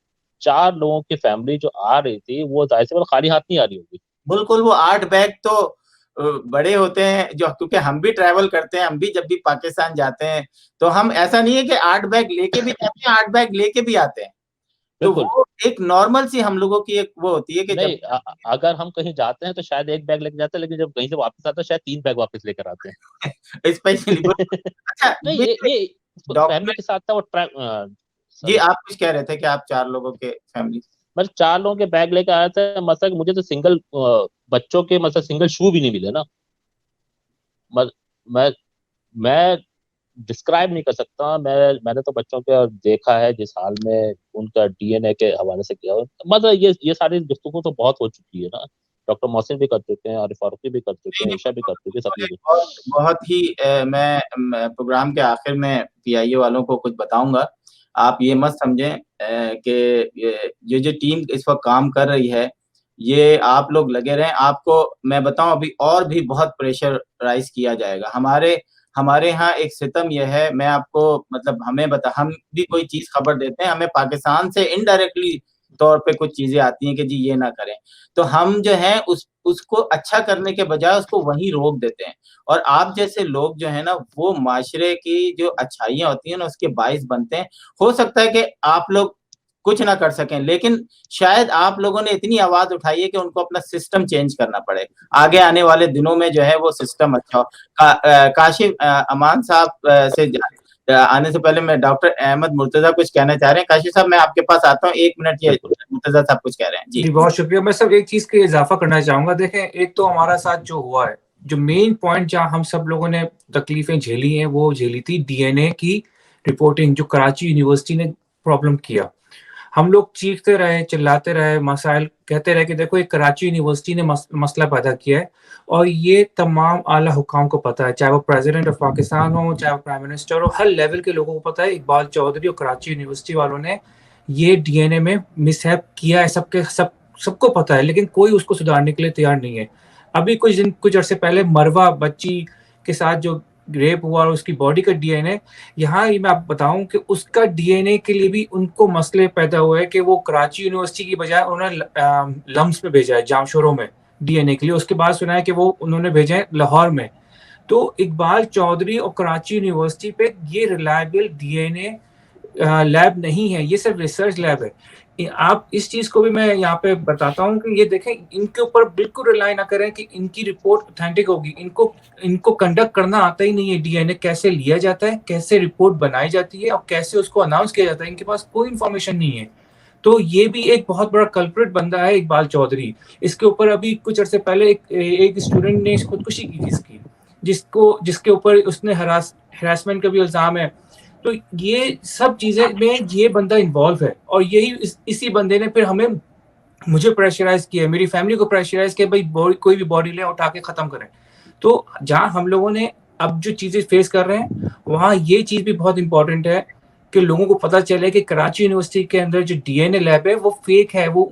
4 लोगों की फैमिली जो आ रही थी, वो जाहिर सी बात खाली हाथ नहीं आ रही होगी। बिल्कुल, वो 8 बैग तो बड़े होते हैं, जो क्योंकि हम भी ट्रैवल करते हैं, हम भी जब भी पाकिस्तान जाते हैं, तो हम ऐसा नहीं है कि 8 बैग लेके भी जाते हैं, 8 बैग लेके भी आते हैं। तो बिल्कुल। वो एक नॉर्मल सी हम लोगों की एक वो होती है कि जब नहीं, अगर हम कहीं जाते हैं तो शायद 1 बैग लेके जाते हैं, लेकिन जब कहीं से वापस आते हैं शायद 3 बैग वापस लेकर आते हैं। स्पेशली अच्छा, नहीं, ये फैमिली डॉक्यूमेंट के साथ था वो जी, सॉरी, आप कुछ कह रहे थे कि आप 4 लोगों के फैमिली मतलब 4 लोगों के बैग लेके आया था, मतलब कि मुझे तो सिंगल बच्चों के मतलब सिंगल शू भी नहीं मिले ना। मत- मैं मैं डिस्क्राइब नहीं कर सकता। मैंने तो बच्चों के देखा है जिस हाल में उनका डीएनए के हवाले से किया मतलब ये सारी गुफ्तगू तो बहुत हो चुकी है ना। डॉक्टर मोहसिन भी कर चुके हैं, आरिफ फारूकी भी कर चुके नहीं, हैं, नहीं, ईशा भी कर चुके हैं, सब लोग। बहुत बहुत ही मैं प्रोग्राम के आखिर में पीआईए वालों को कुछ बताऊंगा। आप ये मत समझें कि ये जो टीम इस वक्त काम कर रही है, ये आप लोग लगे रहें। आपको मैं बताऊं, अभी और भी बहुत प्रेशराइज किया जाएगा। हमारे हमारे यहाँ एक सितम यह है, मैं आपको मतलब हम भी कोई चीज खबर देते हैं, हमें पाकिस्तान से इनडायरेक्टली तौर पे कुछ चीजें आती हैं कि जी ये ना करें, तो हम जो है उसको अच्छा करने के बजाय उसको वहीं रोक देते हैं। और आप जैसे लोग जो है ना, वो माशरे की जो अच्छाइयाँ होती हैं ना, उसके बाइस बनते हैं। हो सकता है कि आप लोग कुछ ना कर सकें, लेकिन शायद आप लोगों ने इतनी आवाज उठाई है कि उनको अपना सिस्टम चेंज करना पड़े। आगे आने वाले दिनों में जो है वो सिस्टम अच्छा हो। काशिफ अमान साहब आने से पहले मैं डॉक्टर अहमद मुर्तजा कुछ कहना चाह रहे हैं। काशिफ साहब, मैं आपके पास आता हूँ, 1 मिनट, ये बिल्कुल। मुर्तजा साहब कुछ कह रहे हैं जी। जी, बहुत शुक्रिया। मैं सिर्फ एक चीज के इजाफा करना चाहूंगा। देखें, एक तो हमारा साथ जो हुआ है, जो मेन पॉइंट जहां हम सब लोगों ने तकलीफें झेली हैं, वो झेली थी डीएनए की रिपोर्टिंग, जो कराची यूनिवर्सिटी ने प्रॉब्लम किया। हम लोग चीखते रहे, चिल्लाते रहे, मसाइल कहते रहे कि देखो, एक कराची यूनिवर्सिटी ने मसला पैदा किया है, और ये तमाम आला हुकाम को पता है, चाहे वो प्रेसिडेंट ऑफ पाकिस्तान हो, चाहे वो प्राइम मिनिस्टर हो, हर लेवल के लोगों को पता है। इकबाल चौधरी और कराची यूनिवर्सिटी वालों ने ये डीएनए में मिसहैप किया है, सबको पता है, लेकिन कोई उसको सुधारने के लिए तैयार नहीं है। अभी कुछ अरसे पहले मरवा बच्ची के साथ जो रेप हुआ और उसकी बॉडी का डीएनए, यहाँ मैं आप बताऊं कि उसका डीएनए के लिए भी उनको मसले पैदा हुए हैं कि वो कराची यूनिवर्सिटी की बजाय उन्होंने लम्स में भेजा है, जामशोरों में डीएनए के लिए। उसके बाद सुना है कि वो उन्होंने भेजा है लाहौर में। तो इकबाल चौधरी और कराची यूनिवर्सिटी पे ये रिलायबल डीएनए लैब नहीं है, ये सिर्फ रिसर्च लैब है। आप इस चीज को भी मैं यहाँ पे बताता हूँ कि ये देखें, इनके ऊपर बिल्कुल रिलाई ना करें कि इनकी रिपोर्ट ऑथेंटिक होगी। इनको कंडक्ट करना आता ही नहीं है। डीएनए कैसे लिया जाता है, कैसे रिपोर्ट बनाई जाती है, और कैसे उसको अनाउंस किया जाता है, इनके पास कोई इंफॉर्मेशन नहीं है। तो ये भी एक बहुत बड़ा कल्प्रिट बंदा है इकबाल चौधरी। इसके ऊपर अभी कुछ अर्से पहले एक स्टूडेंट ने खुदकुशी की थी इसकी, जिसके ऊपर उसने हरासमेंट का भी इल्जाम है। तो ये सब चीजें में ये बंदा इन्वॉल्व है, और इसी बंदे ने फिर मुझे प्रेशराइज किया, मेरी फैमिली को प्रेशराइज किया, भाई कोई भी बॉडी ले उठा के खत्म करें। तो जहां हम लोगों ने अब जो चीजें फेस कर रहे हैं, वहां ये चीज भी बहुत इंपॉर्टेंट है कि लोगों को पता चले कि कराची यूनिवर्सिटी के अंदर जो डीएनए लैब है वो फेक है। वो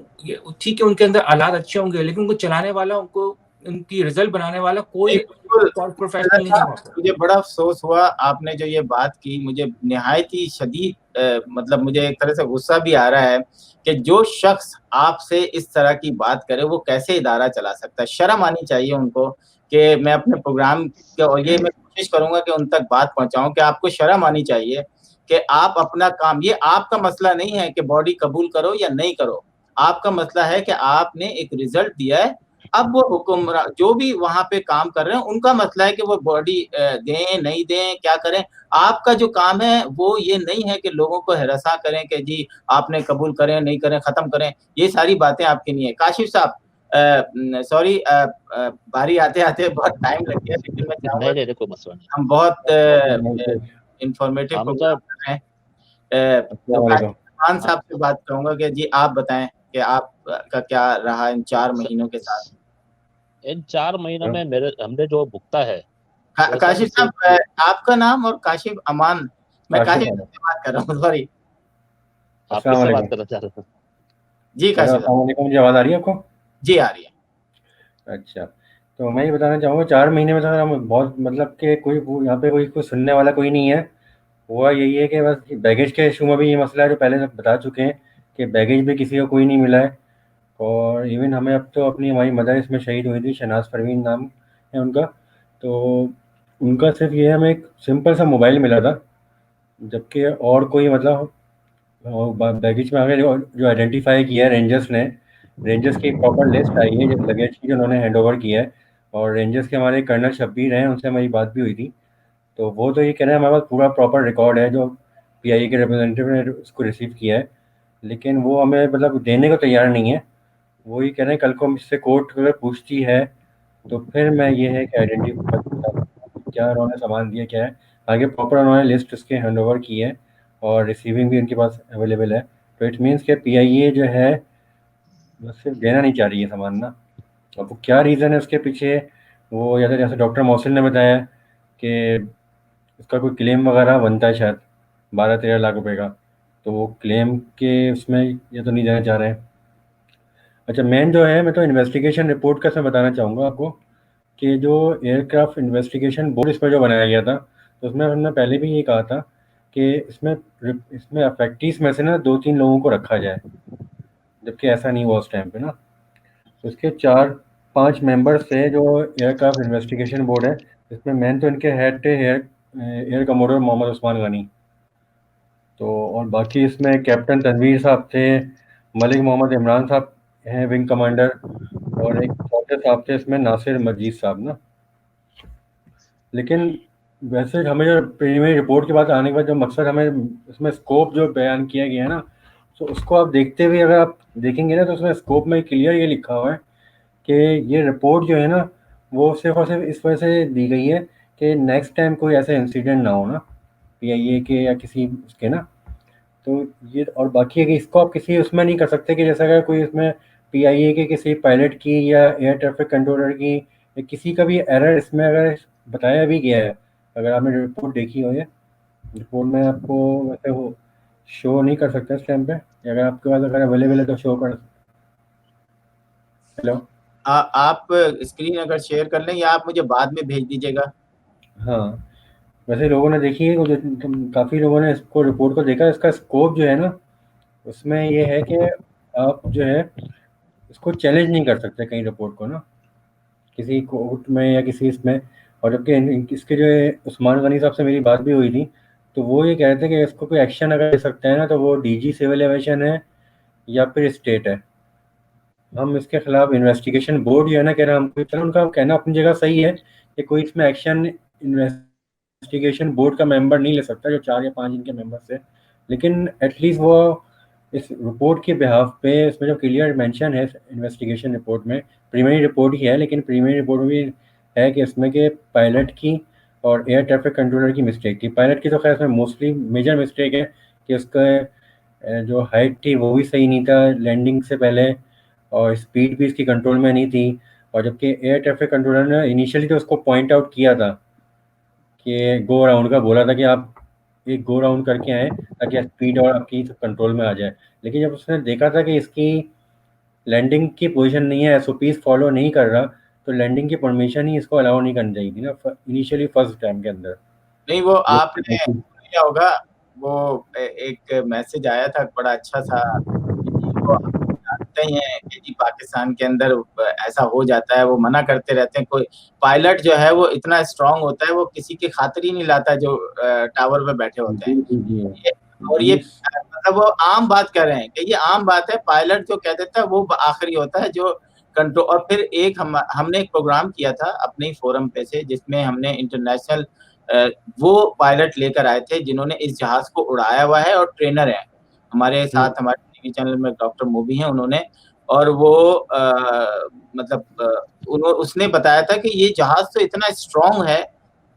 ठीक है, उनके अंदर आलात अच्छे होंगे, लेकिन उनको चलाने वाला, उनको उनकी रिजल्ट बनाने वाला कोई प्रोफेशनल नहीं है वहाँ पर। मुझे बड़ा अफसोस हुआ आपने जो ये बात की, मुझे निहायत ही शदीद मतलब मुझे एक तरह से गुस्सा भी आ रहा है कि जो शख्स आपसे इस तरह की बात करे वो कैसे इदारा चला सकता है। शर्म आनी चाहिए उनको। कि मैं अपने प्रोग्राम के, और ये मैं कोशिश करूंगा कि उन तक बात पहुंचाऊं कि आपको शर्म आनी चाहिए कि आप अपना काम, ये आपका मसला नहीं है कि बॉडी कबूल करो या नहीं करो। आपका मसला है कि आपने एक रिजल्ट दिया है। अब वो हुक्मरान जो भी वहां पे काम कर रहे हैं, उनका मसला है कि वो बॉडी दें नहीं दें, क्या करें। आपका जो काम है वो ये नहीं है कि लोगों को हरासा करें कि जी आपने कबूल करें नहीं करें, खत्म करें। ये सारी बातें आपकी नहीं है। काशिफ साहब, सॉरी, बारी आते आते बहुत टाइम लग गया, लेकिन मैं चाहूंगा नहीं, नहीं, कोई मसला नहीं। हम बहुत इंफॉर्मेटिव हम प्रोग्राम सर, कर रहे हैं। तो अस्सलाम वालेकुम। खान साहब से बात करूंगा कि जी आप बताएं कि आपका क्या रहा इन 4 महीनों के साथ। इन 4 महीनों में हमने जो भुगता है, वो सर काशिफ एक साहब, आपका नाम और काशिफ अमान, मैं काशिफ काशिफ अमान। से बात कर रहा हूँ, सॉरी। आप अस्सलाम किससे बात वालेकुम। करना चाह रहे थे? जी हेलो, काशिफ साहब, अस्सलाम वालेकुम। जी, आवाज़ आ रही है आपको? जी आ रही है। अच्छा, तो मैं ये बताना चाहूँगा 4 महीने में तो हम बहुत मतलब कि कोई यहाँ पे कोई सुनने वाला कोई नहीं है। हुआ यही है कि बस बैगेज के इशू में भी ये मसला है जो पहले बता चुके हैं कि बैगेज भी किसी को कोई नहीं मिला है। और इवन हमें अब तो हमारी मदर इसमें शहीद हुई थी, शहनाज परवीन नाम है उनका। तो उनका सिर्फ ये हमें एक सिंपल सा मोबाइल मिला था, जबकि और कोई मतलब बैगेज में आगे जो आइडेंटिफाई किया है रेंजर्स ने, रेंजर्स की प्रॉपर लिस्ट आई है जो लगेज की जो उन्होंने हैंड ओवर किया है। और रेंजर्स के हमारे कर्नल शब्बीर हैं, उनसे हमारी बात भी हुई थी। तो वो तो ये कह रहे हैं हमारे पास पूरा प्रॉपर रिकॉर्ड है जो पीआईए के रिप्रेजेंटेटिव ने उसको रिसीव किया है, लेकिन वो हमें मतलब देने को तैयार नहीं है। वो ये कह रहे हैं कल को मुझसे कोर्ट अगर पूछती है तो फिर मैं ये है कि आइडेंटिफाई क्या उन्होंने सामान दिया क्या है। आगे प्रॉपर उन्होंने लिस्ट उसके हैंड ओवर की है और रिसीविंग भी उनके पास अवेलेबल है। तो इट मीन्स के पीआईए जो है बस सिर्फ देना नहीं चाह रही है सामान ना। अब वो क्या रीज़न है उसके पीछे, वो या तो जैसे डॉक्टर मोहसिन ने बताया कि उसका कोई क्लेम वगैरह बनता है शायद 12-13 लाख रुपए का, तो वो क्लेम के उसमें ये तो नहीं देना चाह रहे हैं। अच्छा, मेन जो है मैं तो इन्वेस्टिगेशन रिपोर्ट का मैं बताना चाहूँगा आपको कि जो एयरक्राफ्ट इन्वेस्टिगेशन बोर्ड इसमें जो बनाया गया था, तो उसमें हमने पहले भी ये कहा था कि इसमें अफेक्टीज में से ना 2-3 लोगों को रखा जाए, जबकि ऐसा नहीं हुआ उस टाइम पे ना। तो इसके 4-5 मेंबर्स थे जो एयरक्राफ्ट इन्वेस्टिगेशन बोर्ड है, इसमें मेन तो इनके हेड थे एयर कमोडोर मोहम्मद उस्मान गनी। तो और बाकी इसमें कैप्टन तनवीर साहब थे, मलिक मोहम्मद इमरान साहब हैं विंग कमांडर, और एक चौथे साहब थे इसमें नासिर मजीद साहब ना। लेकिन वैसे हमें जो प्रीलिमिनरी रिपोर्ट के बाद आने के बाद जो मकसद हमें इसमें स्कोप जो बयान किया गया है ना, तो उसको आप देखते हुए अगर आप देखेंगे ना तो उसमें स्कोप में क्लियर ये लिखा हुआ है कि ये रिपोर्ट जो है ना वो सिर्फ और सिर्फ इस वजह से दी गई है कि नेक्स्ट टाइम कोई ऐसा इंसिडेंट ना हो ना पीआईए के या किसी उसके ना। तो ये और बाकी है कि इसको आप किसी उसमें नहीं कर सकते कि जैसा अगर कोई इसमें पीआईए के किसी पायलट की या एयर ट्रैफिक कंट्रोलर की या किसी का भी एरर इसमें अगर बताया भी गया है, अगर आपने रिपोर्ट देखी हो, ये रिपोर्ट में आपको वैसे वो शो नहीं कर सकता इस टाइम पे, या अगर आपके पास अगर अवेलेबल है तो शो कर। हेलो, आप स्क्रीन अगर शेयर कर लें या आप मुझे बाद में भेज दीजिएगा। हाँ वैसे लोगों ने देखी है, काफ़ी लोगों ने इसको रिपोर्ट को देखा। इसका स्कोप जो है ना उसमें ये है कि आप जो है इसको चैलेंज नहीं कर सकते कहीं रिपोर्ट को ना किसी कोर्ट में या किसी इसमें। और जबकि इसके जो है उस्मान गनी साहब से मेरी बात भी हुई थी, तो वो ये कह रहे थे कि इसको कोई एक्शन अगर ले सकते हैं ना तो वो डीजी सिविल एविएशन है या फिर स्टेट है। हम इसके खिलाफ इन्वेस्टिगेशन बोर्ड जो है ना कह रहा हमको, चलो उनका कहना अपनी जगह सही है कि कोई इसमें एक्शन इन्वेस्टिगेशन बोर्ड का मेंबर नहीं ले सकता जो 4 या 5 इनके मेंबर्स है, लेकिन एटलीस्ट वो इस रिपोर्ट के बिहाफ पे इसमें जो क्लियर मेंशन है इन्वेस्टिगेशन रिपोर्ट में, प्रीलिमिनरी रिपोर्ट ही है लेकिन प्रीलिमिनरी रिपोर्ट में भी है कि इसमें के पायलट की और एयर ट्रैफिक कंट्रोलर की मिस्टेक थी। पायलट की तो खैर इसमें मोस्टली मेजर मिस्टेक है कि उसका जो हाइट थी वो भी सही नहीं था लैंडिंग से पहले, और स्पीड भी इसकी कंट्रोल में नहीं थी। और जबकि एयर ट्रैफिक कंट्रोलर ने इनिशियली तो उसको पॉइंट आउट किया था कि गो राउंड का बोला था कि आप एक गो राउंड करके आए ताकि स्पीड और आपकी कंट्रोल में आ जाए, लेकिन जब उसने देखा था कि इसकी लैंडिंग की पोजीशन नहीं है, एसओपीज फॉलो नहीं कर रहा, तो लैंडिंग की परमिशन ही इसको अलाउ नहीं करनी चाहिए थी ना इनिशियली फर्स्ट टाइम के अंदर। नहीं, वो आपने क्या होगा, वो एक मैसेज आया था बड़ा अच्छा सा, वो जानते ही हैं कि जी पाकिस्तान के अंदर ऐसा हो जाता है, वो मना करते रहते हैं। कोई पायलट जो है वो इतना स्ट्रांग होता है वो किसी की खातिर ही नहीं लाता जो टावर पे बैठे होते हैं। और ये मतलब वो आम बात कर रहे हैं कि ये आम बात है, पायलट जो कह देता है वो आखिरी होता है जो कंट्रोल। और फिर एक हमने एक प्रोग्राम किया था अपने ही फोरम पे से जिसमें हमने इंटरनेशनल वो पायलट लेकर आए थे जिन्होंने इस जहाज को उड़ाया हुआ है और ट्रेनर है हमारे साथ, हमारे टीवी चैनल में डॉक्टर मोबी हैं उन्होंने। और वो मतलब उसने बताया था कि ये जहाज तो इतना स्ट्रांग है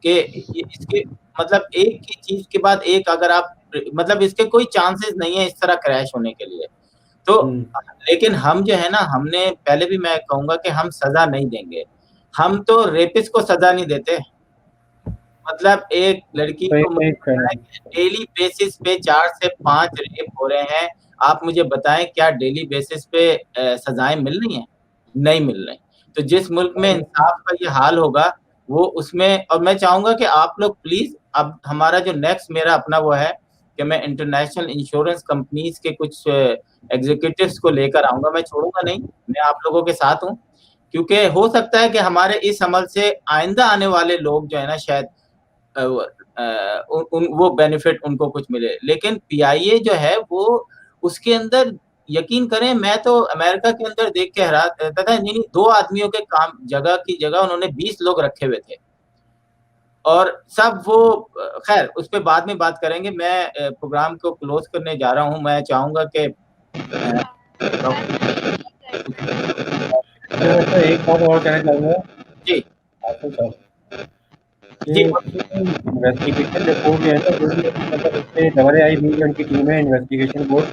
कि इसके मतलब एक ही चीज के बाद एक अगर आप मतलब इसके कोई चांसेस नहीं है इस तरह क्रैश होने के लिए। तो लेकिन हम जो है ना, हमने पहले भी मैं कहूंगा कि हम सजा नहीं देंगे, हम तो रेपिस्ट को सजा नहीं देते। मतलब एक लड़की को डेली बेसिस पे 4 से 5 रेप हो रहे हैं, आप मुझे बताएं क्या डेली बेसिस पे सजाएं मिल रही हैं? नहीं मिल रही। तो जिस मुल्क में इंसाफ का ये हाल होगा वो उसमें, और मैं चाहूंगा कि आप लोग प्लीज, अब हमारा जो नेक्स्ट मेरा अपना वो है कि मैं इंटरनेशनल इंश्योरेंस कंपनीज के कुछ एग्जीक्यूटिव्स को लेकर आऊंगा, मैं छोड़ूंगा नहीं, मैं आप लोगों के साथ हूँ, क्योंकि हो सकता है कि हमारे इस अमल से आइंदा आने वाले लोग जो है ना शायद वो बेनिफिट उनको कुछ मिले। लेकिन पीआईए जो है वो उसके अंदर यकीन करें, मैं तो अमेरिका के अंदर देख के हैरान रहता था, नहीं 2 आदमियों के काम जगह की जगह उन्होंने 20 लोग रखे हुए थे और सब वो, खैर उस पर बाद में बात करेंगे। मैं प्रोग्राम को क्लोज करने जा रहा हूँ। मैं चाहूंगा कि एक बात और कहना चाहूंगा जी जी, इन्वेस्टिगेशन रिपोर्ट जो है ना, जो भी मतलब इससे आई हुई उनकी टीम है इन्वेस्टिगेशन बोर्ड,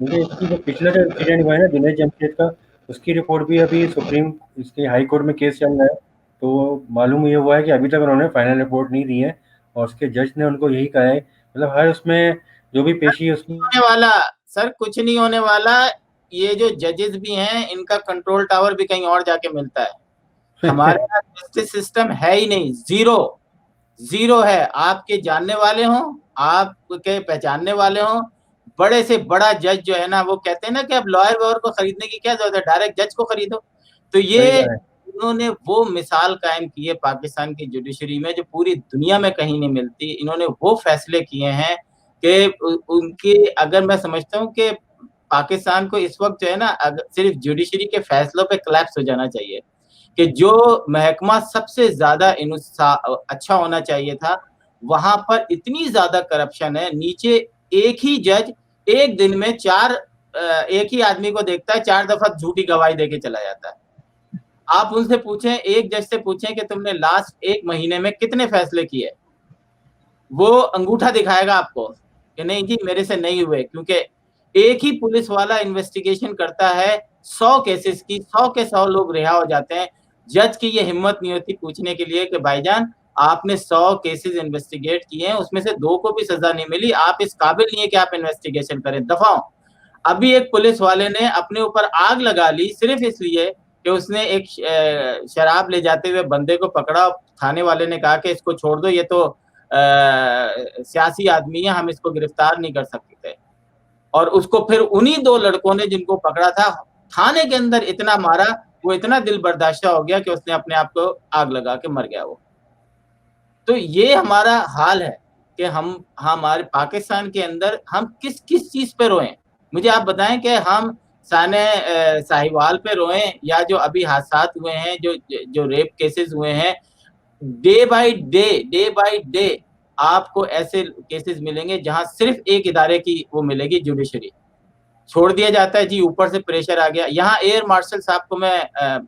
मुझे इसकी जो पिछला जो इंसिडेंट हुआ है ना दिनेश जमशेद का, उसकी रिपोर्ट भी अभी सुप्रीम इसके हाई कोर्ट में केस चल रहा है, तो मालूम ये हुआ है कि अभी तक उन्होंने फाइनल रिपोर्ट नहीं दी है और उसके जज ने उनको यही कहा है, मतलब हर उसमें जो भी पेशी है उसमें होने वाला सर कुछ नहीं होने वाला। ये जो जजेस भी हैं इनका कंट्रोल टावर भी कहीं और जाके मिलता है। हमारे यहाँ जस्टिस सिस्टम है ही नहीं, जीरो है। आपके जानने वाले हों, आपके पहचानने वाले हों, बड़े से बड़ा जज जो है ना, वो कहते हैं ना कि अब लॉयर वॉयर को खरीदने की क्या जरूरत है, डायरेक्ट जज को खरीदो। तो ये इन्होंने वो मिसाल कायम की है पाकिस्तान की जुडिशरी में जो पूरी दुनिया में कहीं नहीं मिलती। इन्होंने वो फैसले किए हैं कि उनके, अगर मैं समझता हूँ कि पाकिस्तान को इस वक्त जो है ना सिर्फ जुडिशरी के फैसलों पे क्लैप्स हो जाना चाहिए कि जो महकमा सबसे ज्यादा अच्छा होना चाहिए था वहां पर इतनी ज्यादा करप्शन है। नीचे एक ही जज एक दिन में एक ही आदमी को देखता है, 4 दफा झूठी गवाही देके चला जाता है। आप उनसे पूछें, एक जज से पूछें कि तुमने लास्ट 1 महीने में कितने फैसले किए, वो अंगूठा दिखाएगा आपको कि नहीं जी मेरे से नहीं हुए, क्योंकि एक ही पुलिस वाला इन्वेस्टिगेशन करता है 100 केसेस की, 100 के 100 लोग रिहा हो जाते हैं। जज की ये हिम्मत नहीं होती पूछने के लिए कि भाईजान आपने 100 केसेस इन्वेस्टिगेट किए हैं, उसमें से 2 को भी सजा नहीं मिली, आप इस काबिल नहीं है कि आप इन्वेस्टिगेशन करें, दफाओ। अभी एक पुलिस वाले ने अपने ऊपर आग लगा ली सिर्फ इसलिए कि उसने एक शराब ले जाते हुए बंदे को पकड़ा। थाने वाले ने कहा कि इसको छोड़ दो, ये तो सियासी आदमी है, हम इसको गिरफ्तार नहीं कर सकते थे। और उसको फिर उन्हीं 2 लड़कों ने जिनको पकड़ा था थाने के अंदर इतना मारा, वो इतना दिल बर्दाश्त हो गया कि उसने अपने आप को आग लगा के मर गया वो। तो ये हमारा हाल है कि हम हमारे पाकिस्तान के अंदर हम किस किस चीज पे रोएं। मुझे आप बताएं कि हम साने साहिवाल पे रोएं या जो अभी हादसात हुए हैं, जो रेप केसेस हुए हैं, डे बाय डे आपको ऐसे केसेस मिलेंगे जहां सिर्फ एक इदारे की वो मिलेगी, जुडिशरी। छोड़ दिया जाता है जी, ऊपर से प्रेशर आ गया। यहाँ एयर मार्शल साहब को मैं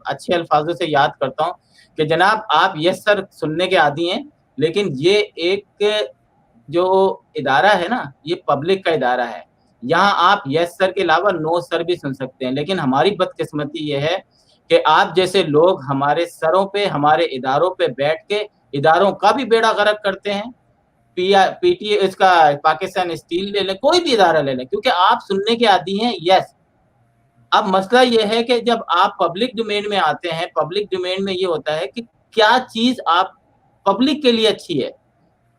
अच्छे अल्फाजों से याद करता हूँ कि जनाब आप यस सर सुनने के आदी हैं, लेकिन ये एक जो इदारा है ना, ये पब्लिक का इदारा है। यहाँ आप यस सर के अलावा नो सर भी सुन सकते हैं। लेकिन हमारी बदकिस्मती ये है कि आप जैसे लोग हमारे सरों पे, हमारे इदारों पे बैठ के इदारों का भी बेड़ा गर्क करते हैं। पीटीए, इसका पाकिस्तान स्टील ले लें, कोई भी इदारा ले लें, क्योंकि आप सुनने के आदी हैं यस। अब मसला ये है कि जब आप पब्लिक डोमेन में आते हैं, पब्लिक डोमेन में ये होता है कि क्या चीज आप पब्लिक के लिए अच्छी है,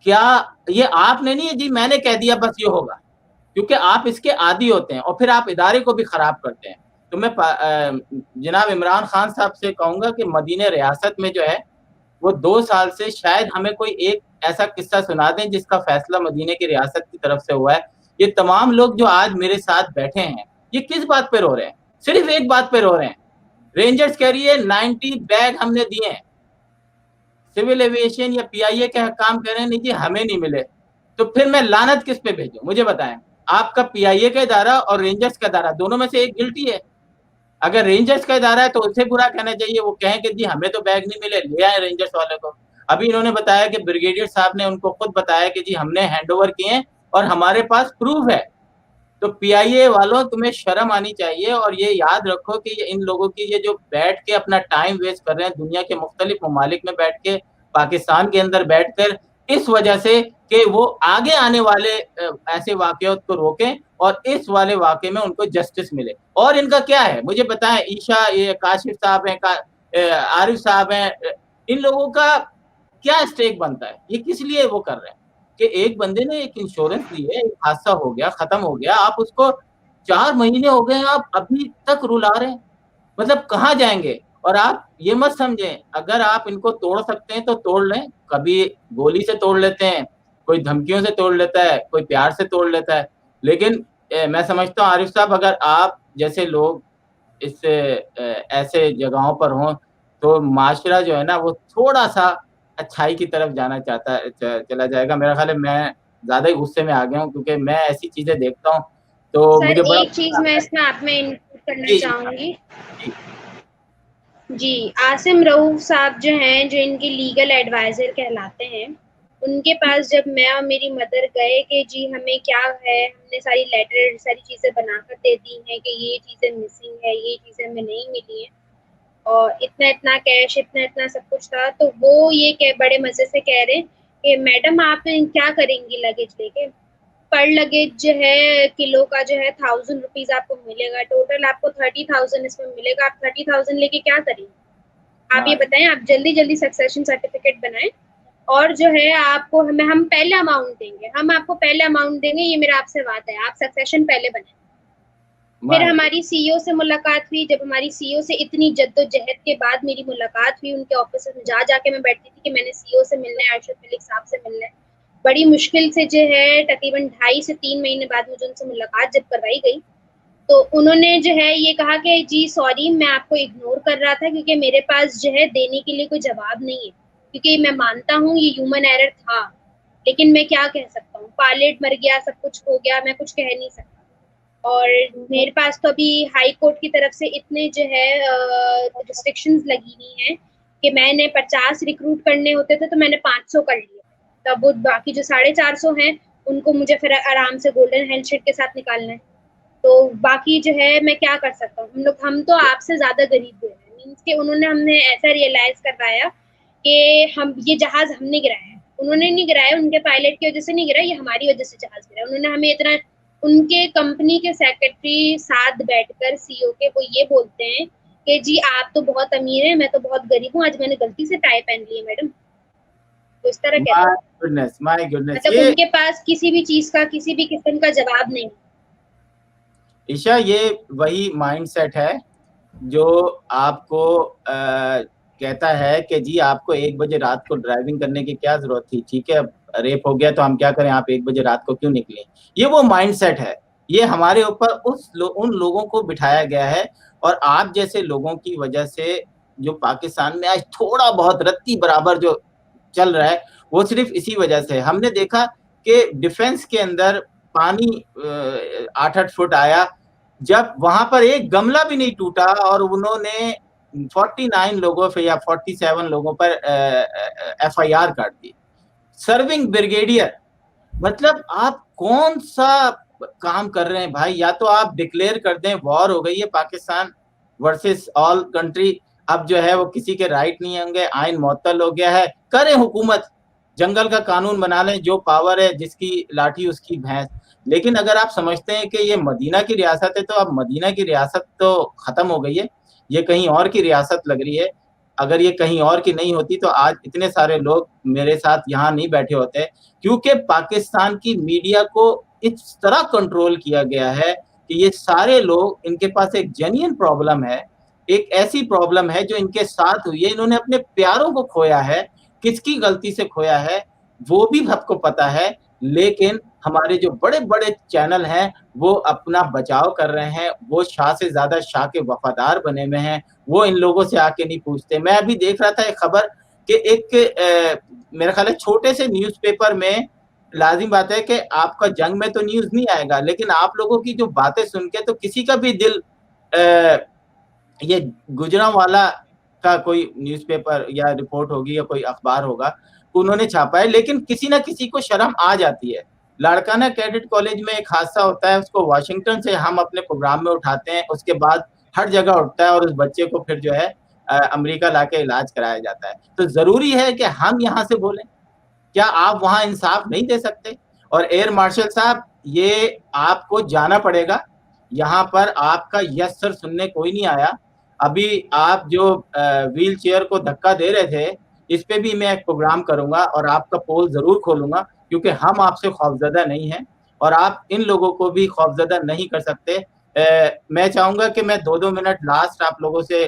क्या ये आपने नहीं है जी मैंने कह दिया बस ये होगा, क्योंकि आप इसके आदी होते हैं और फिर आप इदारे को भी खराब करते हैं। तो मैं जनाब इमरान खान साहब से कहूंगा कि मदीने रियासत में जो है वो 2 साल से शायद हमें कोई एक ऐसा किस्सा सुना दें जिसका फैसला मदीने की रियासत की तरफ से हुआ है। ये तमाम लोग जो आज मेरे साथ बैठे हैं ये किस बात पे रो रहे हैं? सिर्फ एक बात पे रो रहे हैं, रेंजर्स कह रही है 90 बैग हमने दिए हैं, सिविल एविएशन या पीआईए के काम कह रहे हैं नहीं जी हमें नहीं मिले। तो फिर मैं लानत किस पे भेजूं? मुझे बताएं, आपका पीआईए का इदारा और रेंजर्स का इदारा दोनों में से एक गिल्टी है। अगर रेंजर्स का इदारा है तो उसे बुरा कहना चाहिए, वो कहें कि जी हमें तो बैग नहीं मिले, ले आए रेंजर्स वाले को। अभी इन्होंने बताया कि ब्रिगेडियर साहब ने उनको खुद बताया कि जी हमने हैंडओवर किए हैं और हमारे पास प्रूफ है। तो पीआईए वालों तुम्हें शर्म आनी चाहिए और ये याद रखो कि ये इन लोगों की ये जो बैठ के अपना टाइम वेस्ट कर रहे हैं दुनिया के मुख्तलिफ ममालिक में बैठ के, पाकिस्तान के अंदर बैठकर, इस वजह से कि वो आगे आने वाले ऐसे वाकयात को रोकें और इस वाले वाकये में उनको जस्टिस मिले। और इनका क्या है मुझे बताएं, ईशा ये काशिफ साहब हैं, आरिफ साहब हैं, इन लोगों का क्या स्टेक बनता है? ये किस लिए वो कर रहे हैं कि एक बंदे ने एक इंश्योरेंस ली है, एक हादसा हो गया, खत्म हो गया, आप उसको 4 महीने हो गए, आप अभी तक रुला रहे हैं, मतलब कहाँ जाएंगे? और आप ये मत समझें, अगर आप इनको तोड़ सकते हैं तो तोड़ लें, कभी गोली से तोड़ लेते हैं, कोई धमकियों से तोड़ लेता है, कोई प्यार से तोड़ लेता है, लेकिन मैं समझता हूँ आरिफ साहब, अगर आप जैसे लोग इस ऐसे जगहों पर हों तो माशरा जो है ना वो थोड़ा-सा अच्छाई की तरफ जाना चाहता है, चला जाएगा। मेरा ख़्याल है मैं ज़्यादा ही गुस्से में आ गया हूँ, क्योंकि मैं ऐसी चीज़ें देखता हूँ तो सर मुझे बड़ा एक चीज़ मैं इसमें आप में इनपुट करना जी, चाहूँगी। जी। जी, आसिम रऊफ साहब जो हैं, जो इनके लीगल एडवाइज़र कहलाते हैं, उनके पास जब मैं और मेरी मदर गए कि जी हमें क्या है, हमने सारी लेटर, सारी चीज़ें बनाकर दे दी हैं कि ये चीज़ें मिसिंग है, ये चीज़ें हमें नहीं मिली हैं और इतना-इतना कैश, इतना-इतना सब कुछ था, तो वो ये बड़े मज़े से कह रहे हैं कि मैडम आप क्या करेंगी लगेज लेके? पर लगेज जो है किलो का जो है 1000 रुपीज़ आपको मिलेगा, टोटल आपको 30,000 इसमें मिलेगा, आप 30,000 लेके क्या करेंगे? आप ये बताएं, आप जल्दी-जल्दी सक्सेशन सर्टिफिकेट बनाएं और जो है आपको हम पहले अमाउंट देंगे, हम आपको पहले अमाउंट देंगे, ये मेरा आपसे वादा है, आप सक्सेशन पहले बनाएं। फिर हमारी सीईओ से मुलाकात हुई, जब हमारी सीईओ से इतनी जद्दोजहद के बाद मेरी मुलाकात हुई, उनके ऑफिस में जाके मैं बैठती थी कि मैंने सीईओ से मिलना है, अरशद मलिक साहब से मिलना है। बड़ी मुश्किल से जो है तकरीबन 2.5 से 3 महीने बाद मुझे उनसे मुलाकात जब करवाई गई, तो उन्होंने जो है ये कहा कि जी सॉरी, मैं आपको इग्नोर कर रहा था क्योंकि मेरे पास जो है देने के लिए कोई जवाब नहीं है, क्योंकि मैं मानता हूँ ये ह्यूमन एरर था, लेकिन मैं क्या कह सकता हूँ, पायलट मर गया, सब कुछ हो गया, मैं कुछ कह नहीं सकता। और मेरे पास तो अभी हाई कोर्ट की तरफ से इतने जो है रिस्ट्रिक्शंस लगी हुई हैं कि मैंने 50 रिक्रूट करने होते थे तो मैंने 500 कर लिए, तब वो बाकी जो 450 हैं उनको मुझे फिर आराम से गोल्डन हैंडशेक के साथ निकालना है। तो बाकी जो है मैं क्या कर सकता हूँ, हम तो आपसे ज्यादा गरीब हुए हैं, मीन्स के उन्होंने हमने ऐसा रियलाइज करवाया कि हम ये जहाज हमने गिराया है, उन्होंने नहीं गिराया, उनके पायलट की वजह से नहीं गिरा, ये हमारी वजह से जहाज गिरा। उन्होंने हमें इतना, उनके कंपनी के सेक्रेटरी साथ बैठकर सीईओ के वो ये बोलते हैं कि जी आप तो बहुत अमीर हैं, मैं तो बहुत गरीब हूँ, आज मैंने गलती से टाई पहन ली है मैडम, तो इस तरह कहते हैं। माय गुडनेस, मतलब उनके पास किसी भी चीज का, किसी भी किस्म का जवाब नहीं। ईशा, ये वही माइंडसेट है जो आपको कहता है कि जी आपको 1 बजे रात को ड्राइविंग करने की क्या जरूरत थी, ठीक है, अब रेप हो गया तो हम क्या करें, आप 1 बजे रात को क्यों निकले? ये वो माइंडसेट है, ये हमारे ऊपर उन लोगों को बिठाया गया है, और आप जैसे लोगों की वजह से जो पाकिस्तान में आज थोड़ा बहुत रत्ती बराबर जो चल रहा है, वो सिर्फ इसी वजह से। हमने देखा कि डिफेंस के अंदर पानी 8-8 फुट आया, जब वहां पर एक गमला भी नहीं टूटा और उन्होंने 49 लोगों पे या 47 लोगों पर एफआईआर काट दी। सर्विंग ब्रिगेडियर, मतलब आप कौन सा काम कर रहे हैं भाई? या तो आप डिक्लेयर कर दें वॉर हो गई है पाकिस्तान वर्सेस ऑल कंट्री, अब जो है वो किसी के राइट नहीं होंगे, आइन मुअत्तल हो गया है, करें हुकूमत, जंगल का कानून बना लें, जो पावर है जिसकी लाठी उसकी भैंस। लेकिन अगर आप समझते हैं कि ये मदीना की रियासत है, तो अब मदीना की रियासत तो खत्म हो गई है, ये कहीं और की रियासत लग रही है। अगर ये कहीं और की नहीं होती तो आज इतने सारे लोग मेरे साथ यहाँ नहीं बैठे होते, क्योंकि पाकिस्तान की मीडिया को इस तरह कंट्रोल किया गया है कि ये सारे लोग, इनके पास एक जेन्युइन प्रॉब्लम है, एक ऐसी प्रॉब्लम है जो इनके साथ हुई है, इन्होंने अपने प्यारों को खोया है, किसकी गलती से खोया है वो भी सबको पता है, लेकिन हमारे जो बड़े बड़े चैनल हैं वो अपना बचाव कर रहे हैं, वो शाह से ज्यादा शाह के वफादार बने हुए हैं, वो इन लोगों से आके नहीं पूछते। मैं अभी देख रहा था एक खबर कि एक मेरा ख्याल है छोटे से न्यूज़पेपर में, लाजिम बात है कि आपका जंग में तो न्यूज नहीं आएगा, लेकिन आप लोगों की जो बातें सुन के तो किसी का भी दिल ये गुजरांवाला का कोई न्यूज़पेपर या रिपोर्ट होगी या कोई अखबार होगा, उन्होंने छापा है, लेकिन किसी ना किसी को शर्म आ जाती है। लाड़काना कैडेट कॉलेज में एक हादसा होता है, उसको वाशिंगटन से हम अपने प्रोग्राम में उठाते हैं, उसके बाद हर जगह उठता है और उस बच्चे को फिर जो है अमेरिका लाके इलाज कराया जाता है। तो जरूरी है कि हम यहाँ से बोलें, क्या आप वहाँ इंसाफ नहीं दे सकते? और एयर मार्शल साहब, ये आपको जाना पड़ेगा, यहाँ पर आपका यस सर सुनने कोई नहीं आया, अभी आप जो व्हील चेयर को धक्का दे रहे थे, इस पे भी मैं एक प्रोग्राम करूंगा और आपका पोल जरूर खोलूंगा, क्योंकि हम आपसे खौफजदा नहीं हैं और आप इन लोगों को भी खौफजदा नहीं कर सकते। मैं चाहूंगा कि मैं 2-2 मिनट लास्ट आप लोगों से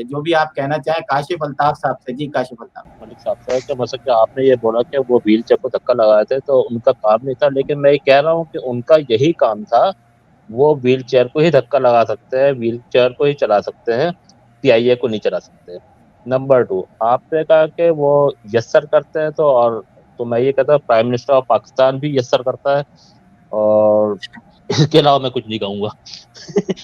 जो भी आप कहना चाहें, काशिफ अल्ताफ साहब से। जी काशिफ अल्ताफ। मलिक साहब से कि मतलब कि आपने ये बोला कि वो व्हील चेयर को धक्का लगाए थे तो उनका काम नहीं था, लेकिन मैं ये कह रहा हूँ कि उनका यही काम था। वो व्हील चेयर को ही धक्का लगा सकते हैं, व्हील चेयर को ही चला सकते हैं, पीआईए को नहीं चला सकते। नंबर 2, आपने कहा कि वो यस सर करते हैं, तो मैं ये कहता हूँ प्राइम मिनिस्टर ऑफ पाकिस्तान भी यस सर करता है, और इसके अलावा मैं कुछ नहीं कहूंगा।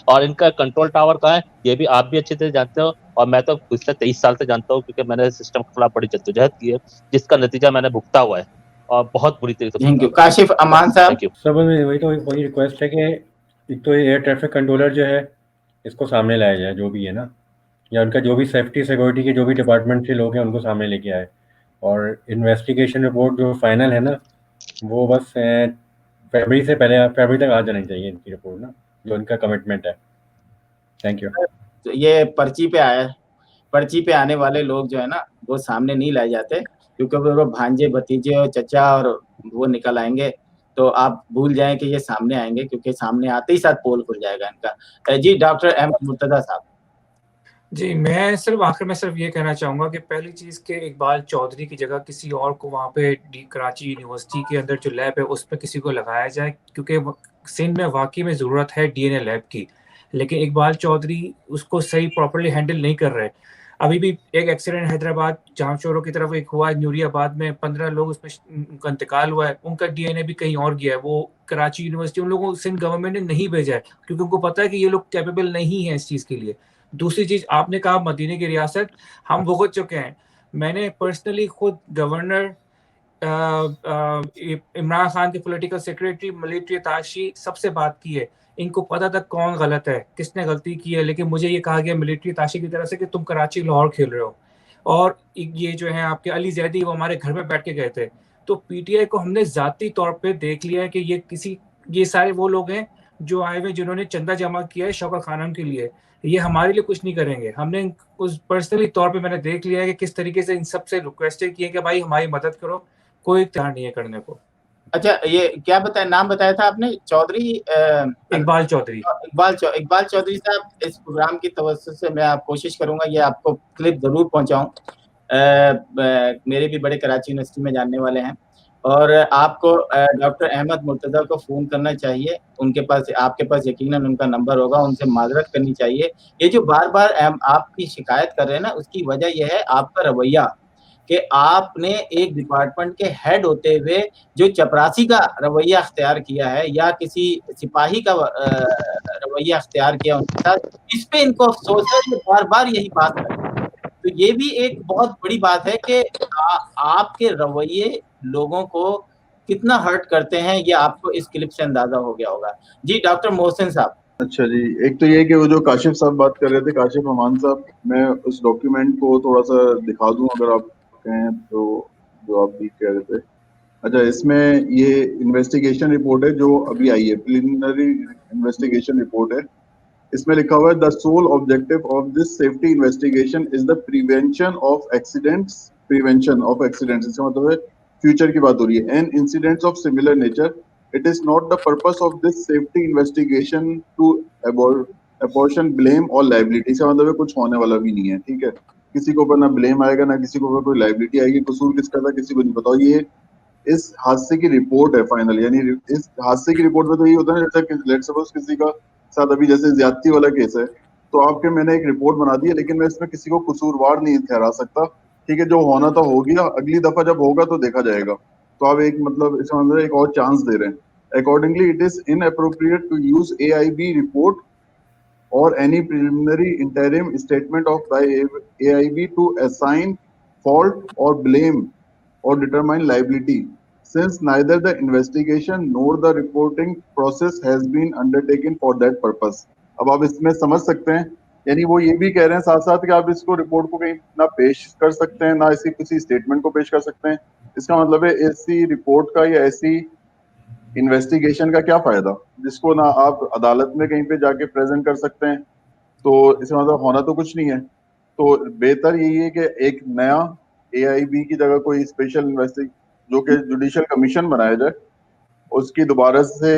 और इनका कंट्रोल टावर कहाँ है ये भी आप भी अच्छे से जानते हो, और मैं तो पिछले 23 साल से जानता हूँ, क्योंकि मैंने सिस्टम के खिलाफ बड़ी जद्दोजहद की है, जिसका नतीजा मैंने भुगता हुआ है और बहुत बुरी तरीके से थैंक यू। भुगता हुआ है। काशिफ अमान साहब। Thank you. सब वही रिक्वेस्ट है कि एक तो एयर ट्रैफिक कंट्रोलर जो है इसको सामने लाया जाए, जो भी है ना, या उनका जो भी सेफ्टी सिक्योरिटी के जो भी डिपार्टमेंट के लोग हैं उनको सामने लेके आए, और इन्वेस्टिगेशन रिपोर्ट जो फाइनल है ना, वो बस फरवरी तक आ जानी चाहिए इनकी रिपोर्ट ना, जो इनका कमिटमेंट है। Thank you. तो ये पर्ची पे आने वाले लोग जो है ना, वो सामने नहीं लाए जाते, क्योंकि वो भांजे भतीजे और चचा और वो निकल आएंगे, तो आप भूल जाएं कि ये सामने आएंगे, क्योंकि सामने आते ही साथ पोल खुल जाएगा इनका। जी डॉक्टर अहमद मुर्तजा साहब। जी, मैं सिर्फ आखिर में सिर्फ ये कहना चाहूँगा कि पहली चीज़ कि इकबाल चौधरी की जगह किसी और को वहाँ पे कराची यूनिवर्सिटी के अंदर जो लैब है उस पे किसी को लगाया जाए, क्योंकि सिंध में वाकई में ज़रूरत है डीएनए लैब की, लेकिन इकबाल चौधरी उसको सही प्रॉपरली हैंडल नहीं कर रहे। अभी भी एक एक्सीडेंट हैदराबाद जामचोरों की तरफ एक हुआ है, नूरियाबाद में 15 लोग उसमें उनका इंतकाल हुआ है, उनका डीएनए भी कहीं और गया है। वो कराची यूनिवर्सिटी उन लोगों को सिंध गवर्नमेंट ने नहीं भेजा है, क्योंकि उनको पता है कि ये लोग कैपेबल नहीं है इस चीज़ के लिए। दूसरी चीज आपने कहा मदीने की रियासत, हम भुगत चुके हैं। मैंने पर्सनली खुद गवर्नर इमरान खान के पॉलिटिकल सेक्रेटरी मिलिट्री ताशी सबसे बात की है। इनको पता था कौन गलत है, किसने गलती की है, लेकिन मुझे ये कहा गया मिलिट्री ताशी की तरफ से कि तुम कराची लाहौर खेल रहे हो, और ये जो है आपके अली जैदी वो हमारे घर में बैठ के गए थे। तो पीटीआई को हमने जाती तौर पे देख लिया है कि ये सारे वो लोग हैं जो आए हुए जिन्होंने चंदा जमा किया है शौकत खानम के लिए, ये हमारे लिए कुछ नहीं करेंगे। हमने उस पर्सनली तौर पे मैंने देख लिया है कि किस तरीके से इन सब से रिक्वेस्ट की है कि भाई हमारी मदद करो, कोई तैयार नहीं है करने को। अच्छा, ये क्या बताया, नाम बताया था आपने? चौधरी इकबाल चौधरी। इकबाल चौधरी साहब, इस प्रोग्राम की तवज्जो से मैं आप कोशिश करूंगा ये आपको क्लिप जरूर पहुंचाऊं। मेरे भी बड़े कराची यूनिवर्सिटी में जानने वाले हैं, और आपको डॉक्टर अहमद मुर्तजा को फोन करना चाहिए। उनके पास, आपके पास यकीनन उनका नंबर होगा, उनसे माजरत करनी चाहिए। ये जो बार बार आपकी शिकायत कर रहे हैं ना, उसकी वजह यह है आपका रवैया, कि आपने एक डिपार्टमेंट के हेड होते हुए जो चपरासी का रवैया अख्तियार किया है, या किसी सिपाही का रवैया अख्तियार किया उनके साथ, इस पे इनको अफसोस है, ये बार बार यही बात करते हैं। तो ये भी एक बहुत बड़ी बात है कि आपके रवैये लोगों को कितना हर्ट करते हैं, ये आपको इस क्लिप से अंदाजा हो गया होगा। जी डॉक्टर मोहसिन साहब। अच्छा जी, एक तो ये कि वो जो काशिफ साहब बात कर रहे थे, काशिफ अमान साहब, मैं उस डॉक्यूमेंट को थोड़ा सा दिखा दूं अगर आप कहें तो, जो आप भी कह रहे थे। अच्छा, इसमें ये इन्वेस्टिगेशन रिपोर्ट है जो अभी आई है, प्रिलिमिनरी इन्वेस्टिगेशन रिपोर्ट है। इसमें लिखा हुआ है the sole objective of this safety investigation is the prevention of accidents. इसका मतलब है फ्यूचर की बात हो रही है। And incidents of similar nature, it is not the purpose of this safety investigation to apportion blame और लाइबिलिटी। इसका मतलब है कुछ होने वाला भी नहीं है, ठीक है। किसी को ऊपर ना ब्लेम आएगा, ना किसी को ऊपर कोई लाइबिलिटी आएगी। कसूर किसका था किसी को नहीं पता। ये इस हादसे की रिपोर्ट है फाइनल, यानी इस हादसे की रिपोर्ट में तो ये होता है ना, जैसे लेट्स सपोज किसी का साथ अभी जैसे ज्यादती वाला केस है, तो आपके मैंने एक रिपोर्ट बना दी है, लेकिन मैं इसमें किसी को कसूरवार नहीं ठहरा सकता, ठीक है। जो होना था हो गया, अगली दफा जब होगा तो देखा जाएगा। तो आप एक मतलब इसका मतलब एक और चांस दे रहे हैं। Accordingly it is inappropriate to use AIB report or any preliminary interim statement of by AIB to assign fault or blame or determine liability, since neither the investigation nor the reporting process has been undertaken for that purpose। अब आप इसमें समझ सकते हैं, यानी वो ये भी कह रहे हैं साथ साथ कि आप इसको रिपोर्ट को कहीं ना पेश कर सकते हैं, ना ऐसी किसी स्टेटमेंट को पेश कर सकते हैं। इसका मतलब है ऐसी रिपोर्ट का या ऐसी इन्वेस्टिगेशन का क्या फायदा, जिसको ना आप अदालत में कहीं पे जाके प्रेजेंट कर सकते हैं। तो इसका मतलब होना तो कुछ नहीं है। तो बेहतर यही है कि एक नया AIB की जगह कोई स्पेशल इन्वेस्टिग जो कि जुडिशियल कमीशन बनाया जाए, उसकी दोबारा से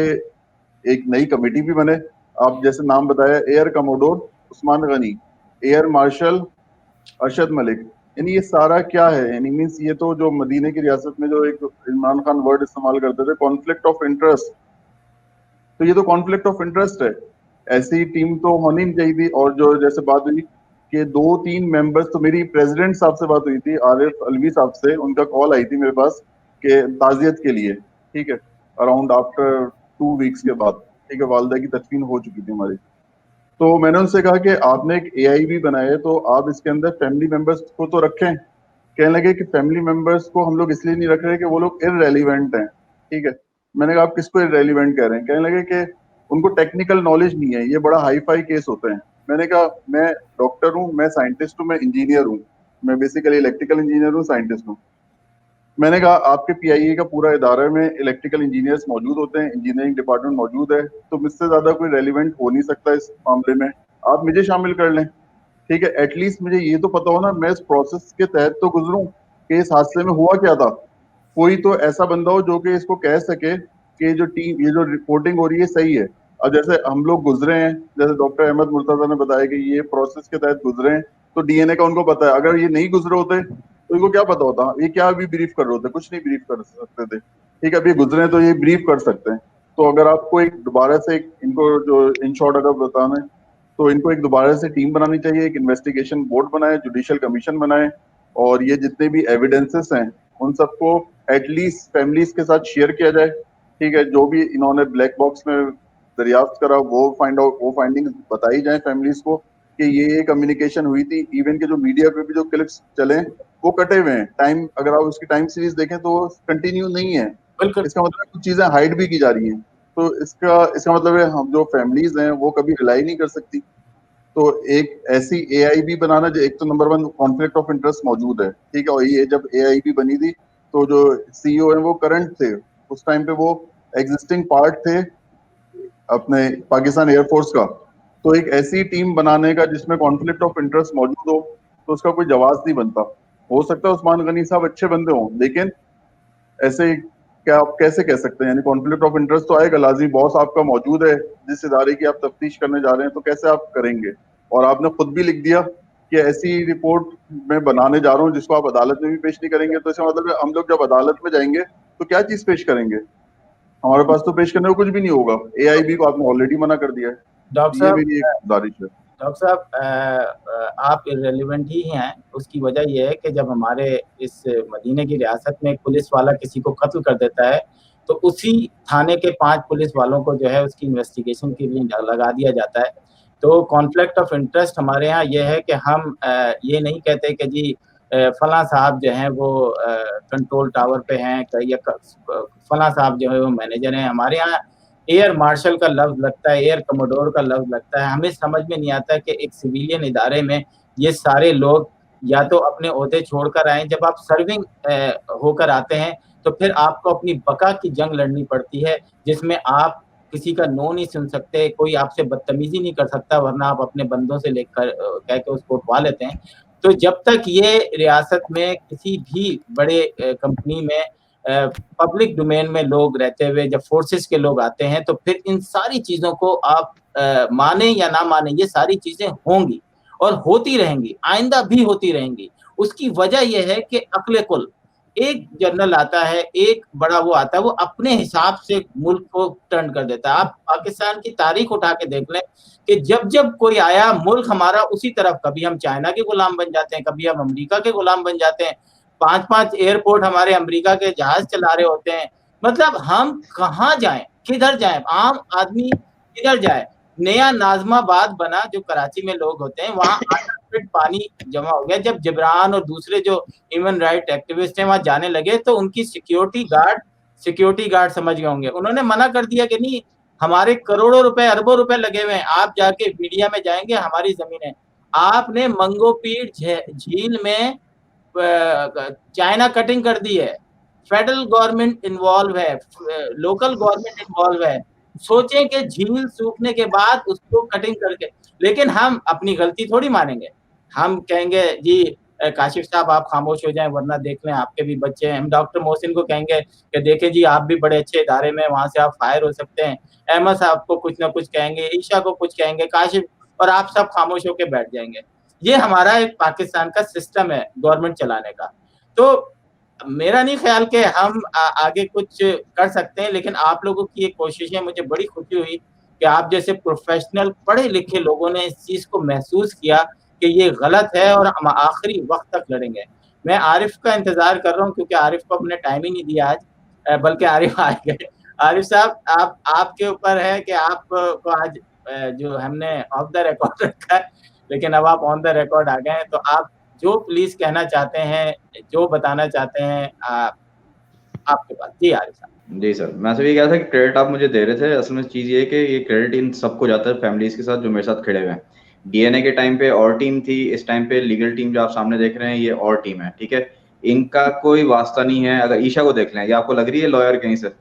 एक नई कमेटी भी बने। आप जैसे नाम बताया, air commodore Usman Ghani, air marshal Arshad Malik, यानी ये सारा क्या है? यानी मीन्स ये तो जो मदीने की रियासत में जो एक इमरान खान वर्ड इस्तेमाल करते थे, कॉन्फ्लिक्ट ऑफ इंटरेस्ट, तो ये तो कॉन्फ्लिक्ट ऑफ इंटरेस्ट है। ऐसी टीम तो होनी नहीं चाहिए थी। और जो जैसे बात हुई कि 2-3 मेंबर्स, तो मेरी प्रेसिडेंट साहब से बात हुई थी, आरिफ अलवी साहब से, उनका कॉल आई थी मेरे पास कि ताजियत के लिए, ठीक है, अराउंड आफ्टर 2 वीक्स के बाद, ठीक है, वालदा की तदफीन हो चुकी थी हमारी। तो मैंने उनसे कहा कि आपने एक AIB बनाया है, तो आप इसके अंदर फैमिली मेंबर्स को तो रखें। कहने लगे कि फैमिली मेंबर्स को हम लोग इसलिए नहीं रख रहे कि वो लोग इररेलीवेंट हैं, ठीक है। मैंने कहा आप किसको इररेलीवेंट कह रहे हैं? कहने लगे कि उनको टेक्निकल नॉलेज नहीं है, ये बड़ा हाई फाई केस होते हैं। मैंने कहा मैं डॉक्टर हूँ, मैं साइंटिस्ट हूँ, मैं इंजीनियर हूँ, मैं बेसिकली इलेक्ट्रिकल इंजीनियर हूँ, साइंटिस्ट हूँ। मैंने कहा आपके PIA का पूरा इदारा में इलेक्ट्रिकल इंजीनियर्स मौजूद होते हैं, इंजीनियरिंग डिपार्टमेंट मौजूद है, तो मुझसे ज्यादा कोई रेलिवेंट हो नहीं सकता इस मामले में, आप मुझे शामिल कर लें, ठीक है। एटलीस्ट मुझे ये तो पता हो ना, मैं इस प्रोसेस के तहत तो गुजरूं कि इस हादसे में हुआ क्या था। कोई तो ऐसा बंदा हो जो कि इसको कह सके कि जो टीम, ये जो रिपोर्टिंग हो रही है सही है। अब जैसे हम लोग गुजरे हैं, जैसे डॉक्टर अहमद मुर्तजा ने बताया कि ये प्रोसेस के तहत गुजरे हैं, तो DNA का उनको पता है। अगर ये नहीं गुजरे होते तो इनको क्या पता होता? ये क्या अभी ब्रीफ कर रहे होते? कुछ नहीं ब्रीफ कर सकते थे, ठीक है। अभी गुजरे हैं तो ये ब्रीफ कर सकते हैं। तो अगर आपको एक दोबारा से इनको जो इन शॉर्ट अगर बताना है, तो इनको एक दोबारा से टीम बनानी चाहिए, एक इन्वेस्टिगेशन बोर्ड बनाए, जुडिशियल कमीशन बनाए, और ये जितने भी एविडेंसेस हैं उन सबको एटलीस्ट फैमिलीज के साथ शेयर किया जाए, ठीक है। जो भी इन्होंने ब्लैक बॉक्स में दरियाफ्त करा वो फाइंडिंग्स बताई जाए फैमिलीज को कि ये कम्युनिकेशन हुई थी। इवन के जो मीडिया पे भी जो क्लिप्स चले वो कटे हुए हैं, टाइम अगर आप उसकी टाइम सीरीज देखें तो कंटिन्यू नहीं है। बिल्कुल। इसका मतलब कुछ चीजें हाइड भी की जा रही हैं। तो इसका मतलब है हम जो फैमिलीज हैं वो कभी रिलाई नहीं कर सकती। तो एक ऐसी AIB बनाना, जो एक तो नंबर 1 कॉन्फ्लिक्ट ऑफ इंटरेस्ट मौजूद है, ठीक है। और ये जब AIB बनी थी तो जो CEO है वो करंट थे, उस टाइम पे वो एग्जिस्टिंग पार्ट थे अपने पाकिस्तान एयरफोर्स का। तो एक ऐसी टीम बनाने का जिसमें कॉन्फ्लिक्ट ऑफ इंटरेस्ट मौजूद हो, तो उसका कोई जवाब नहीं बनता। हो सकता है उस्मान गनी साहब अच्छे बंदे हों, लेकिन ऐसे क्या आप कैसे कह सकते हैं? यानी कॉन्फ्लिक्ट ऑफ इंटरेस्ट तो आएगा, लाजिमी बॉस आपका मौजूद है जिस इदारे की आप तफ्तीश करने जा रहे हैं, तो कैसे आप करेंगे? और आपने खुद भी लिख दिया कि ऐसी रिपोर्ट मैं बनाने जा रहा हूँ जिसको आप अदालत में भी पेश नहीं करेंगे। तो इसका मतलब है हम लोग जब अदालत में जाएंगे तो क्या चीज पेश करेंगे? हमारे पास तो पेश करने को कुछ भी नहीं होगा। AIB को आपने ऑलरेडी मना कर दिया है। डॉक्टर ये साहब, मेरी एक गुजारिश है। डॉक्टर साहब, आप इररिलेवेंट ही हैं। उसकी वजह यह है कि जब हमारे इस मदीने की रियासत में एक पुलिस वाला किसी को कत्ल कर देता है तो उसी थाने के 5 पुलिस वालों को जो है उसकी इन्वेस्टिगेशन के लिए लगा दिया जाता है। तो कॉन्फ्लिक्ट ऑफ इंटरेस्ट हमारे यहाँ यह है कि हम ये नहीं कहते कि जी फलां साहब जो हैं वो कंट्रोल टावर पे हैं या फलां साहब जो है वो मैनेजर हैं। हमारे यहाँ एयर मार्शल का लफ्ज लगता है, एयर कमोडोर का लफ्ज लगता है। हमें समझ में नहीं आता कि एक सिविलियन इदारे में ये सारे लोग या तो अपने ओहदे छोड़कर आए, जब आप सर्विंग होकर आते हैं तो फिर आपको अपनी बका की जंग लड़नी पड़ती है, जिसमें आप किसी का नो नहीं सुन सकते, कोई आपसे बदतमीजी नहीं कर सकता, वरना आप अपने बंदों से लेकर कह के उसको उठवा लेते हैं। तो जब तक ये रियासत में किसी भी बड़े कंपनी में पब्लिक डोमेन में लोग रहते हुए जब फोर्सेस के लोग आते हैं तो फिर इन सारी चीजों को आप माने या ना माने, ये सारी चीजें होंगी और होती रहेंगी, आइंदा भी होती रहेंगी। उसकी वजह यह है कि अक्ले कुल, एक जनरल आता है, एक बड़ा वो आता है, वो अपने हिसाब से मुल्क को टर्न कर देता है। आप पाकिस्तान की तारीख उठा के देख लें कि जब जब कोई आया मुल्क हमारा उसी तरफ, कभी हम चाइना के गुलाम बन जाते हैं, कभी हम अमेरिका के गुलाम बन जाते हैं। 5-5 एयरपोर्ट हमारे अमेरिका के जहाज चला रहे होते हैं। मतलब हम कहाँ जाएं, किधर जाएं, आम आदमी किधर जाए? नया नाजमाबाद बना जो कराची में लोग होते हैं, वहां 8 फीट पानी जमा हो गया। जब जिब्रान और दूसरे जो ह्यूमन राइट एक्टिविस्ट हैं वहां जाने लगे तो उनकी सिक्योरिटी गार्ड समझ गए होंगे, उन्होंने मना कर दिया कि नहीं, हमारे करोड़ों रुपए अरबों रुपए लगे हुए हैं, आप जाके मीडिया में जाएंगे, हमारी जमीन है। आपने मंगोपीर झील में चाइना कटिंग कर दी है, फेडरल गवर्नमेंट इन्वॉल्व है, लोकल गवर्नमेंट इन्वॉल्व है, सोचें कि झील सूखने के बाद उसको कटिंग करके, लेकिन हम अपनी गलती थोड़ी मानेंगे। हम कहेंगे जी काशिफ साहब आप खामोश हो जाएं वरना देख लें आपके भी बच्चे हैं। हम डॉक्टर मोहसिन को कहेंगे कि देखें जी आप भी बड़े अच्छे इदारे में, वहां से आप फायर हो सकते हैं। अहमद साहब को कुछ ना कुछ कहेंगे, ईशा को कुछ कहेंगे, काशिफ, और आप सब खामोश होकर बैठ जाएंगे। ये हमारा एक पाकिस्तान का सिस्टम है गवर्नमेंट चलाने का। तो मेरा नहीं ख्याल कि हम आगे कुछ कर सकते हैं, लेकिन आप लोगों की ये कोशिशें, मुझे बड़ी खुशी हुई कि आप जैसे प्रोफेशनल पढ़े लिखे लोगों ने इस चीज को महसूस किया कि ये गलत है और हम आखिरी वक्त तक लड़ेंगे। मैं आरिफ का इंतजार कर रहा हूँ क्योंकि आरिफ को अपने टाइम ही नहीं दिया आज, बल्कि आरिफ आ गए। आरिफ साहब आपके ऊपर है कि आप को आज जो हमने ऑफ द रिकॉर्ड रखा है, लेकिन अब आप ऑन द रिकॉर्ड आ गए हैं, तो आप जो प्लीज कहना चाहते हैं, जो बताना चाहते हैं, आपके पास। जी आरिफ साहब। जी सर, मैं सिर्फ ये कह रहा था कि क्रेडिट आप मुझे दे रहे थे, असल में चीज ये है कि ये क्रेडिट इन सबको जाता है फैमिलीज के साथ जो मेरे साथ खड़े हुए हैं। डीएनए के टाइम पे और टीम थी, इस टाइम पे लीगल टीम जो आप सामने देख रहे हैं ये और टीम है, ठीक है। इनका कोई वास्ता नहीं है। अगर ईशा को देख लें, ये आपको लग रही है लॉयर कहीं से?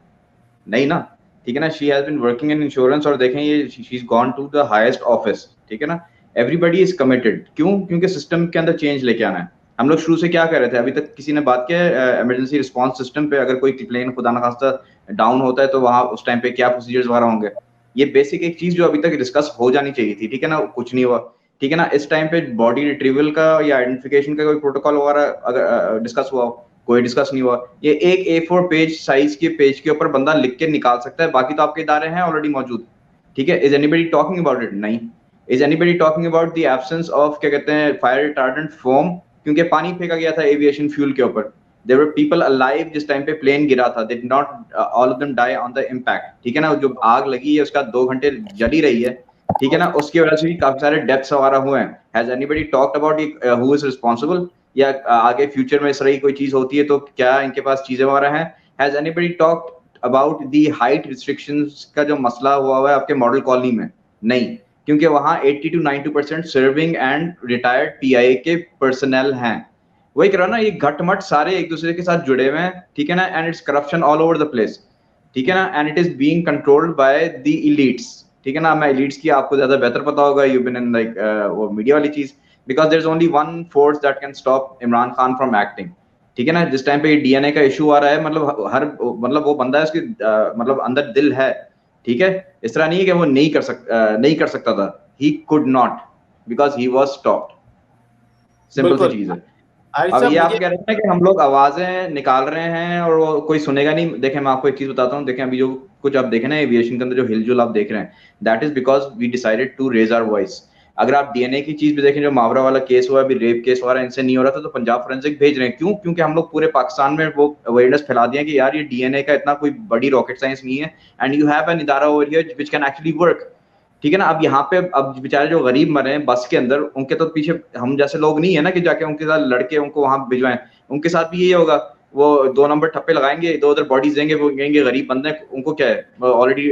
नहीं ना, ठीक है ना। She has been working in insurance और देखें ये she is gone to the highest office, ठीक है ना। Everybody is committed. क्यों? क्योंकि सिस्टम के अंदर चेंज लेके आना है। हम लोग शुरू से क्या कर रहे थे, अभी तक किसी ने बात किया है इमरजेंसी रिस्पांस सिस्टम पे? अगर कोई प्लेन खुदा न खास्ता डाउन होता है तो वहां उस टाइम पे क्या प्रोसीजर्स वगैरह होंगे? ये बेसिक एक चीज जो अभी तक डिस्कस हो जानी चाहिए थी, ठीक है ना, कुछ नहीं हुआ, ठीक है ना। इस टाइम पे बॉडी रिट्रीवल का या आइडेंटिफिकेशन का कोई प्रोटोकॉल वगैरह अगर डिस्कस हुआ हो, कोई डिस्कस नहीं हुआ। ये एक A4 पेज साइज के पेज के ऊपर बंदा लिख के निकाल सकता है, बाकी तो आपके इदारे हैं ऑलरेडी मौजूद, ठीक है। Is anybody talking about it? नहीं। Is anybody talking about the absence of क्या कहते हैं फायर रिटार्डेंट फोम, क्योंकि पानी फेंका गया था एविएशन फ्यूल के ऊपर। देयर वर पीपल अलाइव जिस टाइम पे प्लेन गिरा था, they did not all of them die on the impact, ठीक है ना। जो आग लगी है उसका 2 घंटे जली रही है, ठीक है ना, उसकी वजह से भी काफी सारे डेथ्स वगैरह हुए हैं। Has anybody talked about who is responsible, या आगे फ्यूचर में इस तरह की कोई चीज होती है तो क्या इनके पास चीजें वगैरह हैं? Has anybody talked about the height restrictions का जो मसला हुआ है आपके मॉडल कॉलोनी में? नहीं, क्योंकि वहां 80 to 90% serving and retired PIA के पर्सनल हैं। वही कह रहा ना, ये घटमट सारे एक दूसरे के साथ जुड़े हुए हैं, ठीक है ना। And it's corruption all over the place, ठीक है ना। And it is being controlled by the elites, ठीक है ना। मैं इलीट्स की आपको ज्यादा बेहतर पता होगा, यू बीन इन लाइक वो मीडिया वाली चीज, because there is only one force that can stop Imran Khan from acting, ठीक है ना। जिस टाइम पे डीएनए का इशू आ रहा है, मतलब वो बंदा है उसकी मतलब अंदर दिल है, ठीक है। इस तरह नहीं है कि वो नहीं कर सकता था। He could not because he was stopped. Simple सी चीज है। अब ये आप कह रहे हैं कि हम लोग आवाजें निकाल रहे हैं और वो कोई सुनेगा नहीं। देखें, मैं आपको एक चीज बताता हूँ। देखें, अभी जो कुछ आप देखें ना एविएशन के अंदर जो हिलजुल आप देख रहे हैं, that is because we decided to raise our voice. अगर आप डीएनए की चीज भी देखें, जो मावरा वाला केस हुआ, अभी रेप केस वगैरह इनसे नहीं हो रहा था, तो पंजाब फोरेंसिक भेज रहे हैं। क्यों? क्योंकि हम लोग पूरे पाकिस्तान में वो अवेयरनेस फैला दिया कि यार ये डीएनए का इतना कोई बड़ी रॉकेट साइंस नहीं है, एंड यू हैव एन इदारा over here which can actually work, ठीक है ना। अब यहाँ पे अब बेचारे जो गरीब मरे हैं बस के अंदर, उनके तो पीछे हम जैसे लोग नहीं है ना कि जाके उनके साथ लड़के उनको वहां भिजवाएं। उनके साथ भी यही होगा, वो 2 नंबर ठप्पे लगाएंगे, इधर उधर बॉडीज देंगे, वो कहेंगे गरीब बंदे, उनको क्या है, ऑलरेडी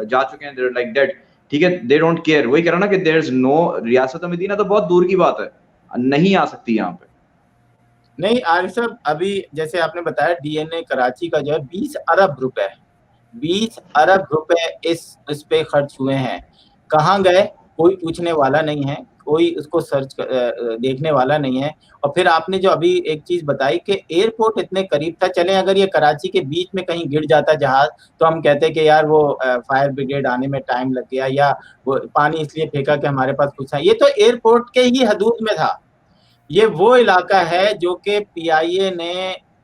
जा चुके हैं, लाइक डेड, ठीक है। They don't care. वही कह रहा ना कि देयर इज नो रियासत मदीना तो बहुत दूर की बात है, नहीं आ सकती यहाँ पे। नहीं आरिफ साहब, अभी जैसे आपने बताया डीएनए कराची का जो है 20 अरब रुपए 20 अरब रुपए इस पे खर्च हुए हैं। कहाँ गए? कोई पूछने वाला नहीं है, कोई उसको सर्च देखने वाला नहीं है। और फिर आपने जो अभी एक चीज बताई कि एयरपोर्ट इतने करीब था, चलें अगर ये कराची के बीच में कहीं गिर जाता जहाज तो हम कहते कि यार वो फायर ब्रिगेड आने में टाइम लग गया, या वो पानी इसलिए फेंका कि हमारे पास कुछ है। ये तो एयरपोर्ट के ही हदूद में था। ये वो इलाका है जो कि पीआईए ने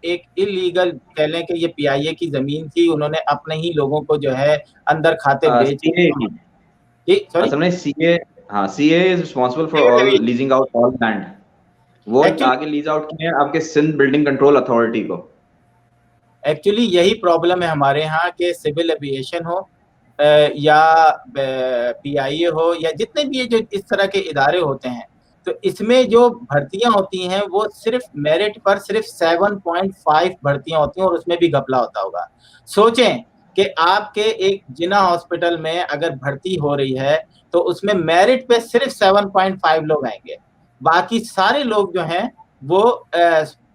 एक इलीगल, कह लें कि ये पीआईए की जमीन थी, उन्होंने अपने ही लोगों को जो है अंदर खाते बेच। असल में सीए, हाँ, CA is responsible for all leasing out all land. वो आगे लीज आउट किए हैं आपके सिंध बिल्डिंग कंट्रोल अथॉरिटी को। एक्चुअली यही प्रॉब्लम है हमारे यहाँ के सिविल एविएशन हो या पीआईए हो या जितने भी जो इस तरह के इदारे होते हैं, तो इसमें जो भर्तियां होती हैं वो सिर्फ मेरिट पर सिर्फ 7.5 भर्तियां होती हैं, और उसमें भी घपला होता होगा। सोचें कि आपके एक जिना हॉस्पिटल में अगर भर्ती हो रही है तो उसमें मेरिट पे सिर्फ 7.5 लोग आएंगे, बाकी सारे लोग जो हैं वो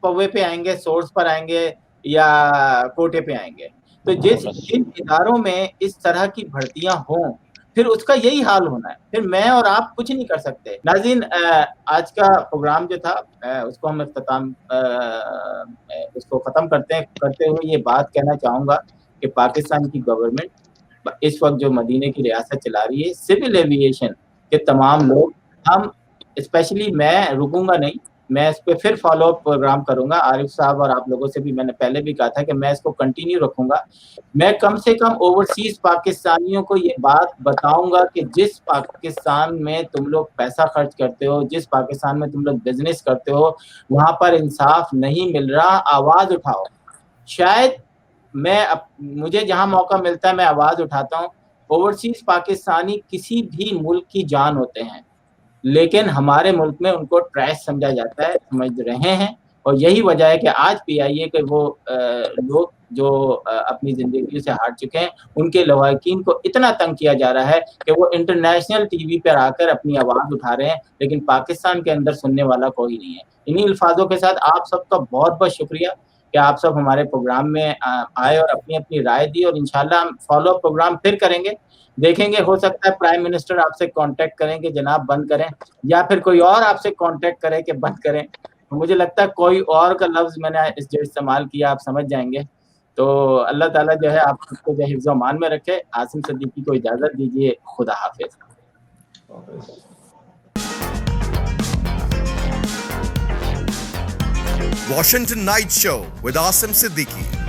पवे पे आएंगे, सोर्स पर आएंगे या कोटे पे आएंगे। तो जिन इदारों में इस तरह की भर्तियां हों, फिर उसका यही हाल होना है, फिर मैं और आप कुछ नहीं कर सकते। नाज़रीन, आज का प्रोग्राम जो था उसको हम उसको ख़त्म करते हुए ये बात कहना चाहूँगा कि पाकिस्तान की गवर्नमेंट इस वक्त जो मदीने की रियासत चला रही है, सिविल एविएशन के तमाम लोग, हम स्पेशली मैं रुकूंगा नहीं, मैं इस पे फिर फॉलो अप प्रोग्राम करूंगा। आरिफ साहब और आप लोगों से भी मैंने पहले भी कहा था कि मैं इसको कंटिन्यू रखूंगा। मैं कम से कम ओवरसीज पाकिस्तानियों को ये बात बताऊंगा कि जिस पाकिस्तान में तुम लोग पैसा खर्च करते हो, जिस पाकिस्तान में तुम लोग बिजनेस करते हो, वहां पर इंसाफ नहीं मिल रहा, आवाज उठाओ। शायद मुझे जहां मौका मिलता है मैं आवाज उठाता हूँ। ओवरसीज पाकिस्तानी किसी भी मुल्क की जान होते हैं, लेकिन हमारे मुल्क में उनको ट्रैश समझा जाता है, समझ रहे हैं, और यही वजह है कि आज PIA के वो लोग जो अपनी जिंदगी से हार चुके हैं, उनके लवाकिन को इतना तंग किया जा रहा है कि वो इंटरनेशनल टीवी पर आकर अपनी आवाज उठा रहे हैं, लेकिन पाकिस्तान के अंदर सुनने वाला कोई नहीं है। इन्हीं अल्फाजों के साथ आप सबका बहुत बहुत शुक्रिया कि आप सब हमारे प्रोग्राम में आए और अपनी अपनी राय दी, और इंशाल्लाह हम फॉलो अप प्रोग्राम फिर करेंगे, देखेंगे। हो सकता है प्राइम मिनिस्टर आपसे कांटेक्ट करें कि जनाब बंद करें, या फिर कोई और आपसे कांटेक्ट करे कि बंद करें। तो मुझे लगता है कोई और का लफ्ज मैंने जो इस्तेमाल किया आप समझ जाएंगे। तो अल्लाह ताला जो है आप सबको जो हिफ्ज़ अमान में रखे। आसिम सिद्दीकी को इजाजत दीजिए। खुदा हाफिज। Washington Night Show with Asim Siddiqui.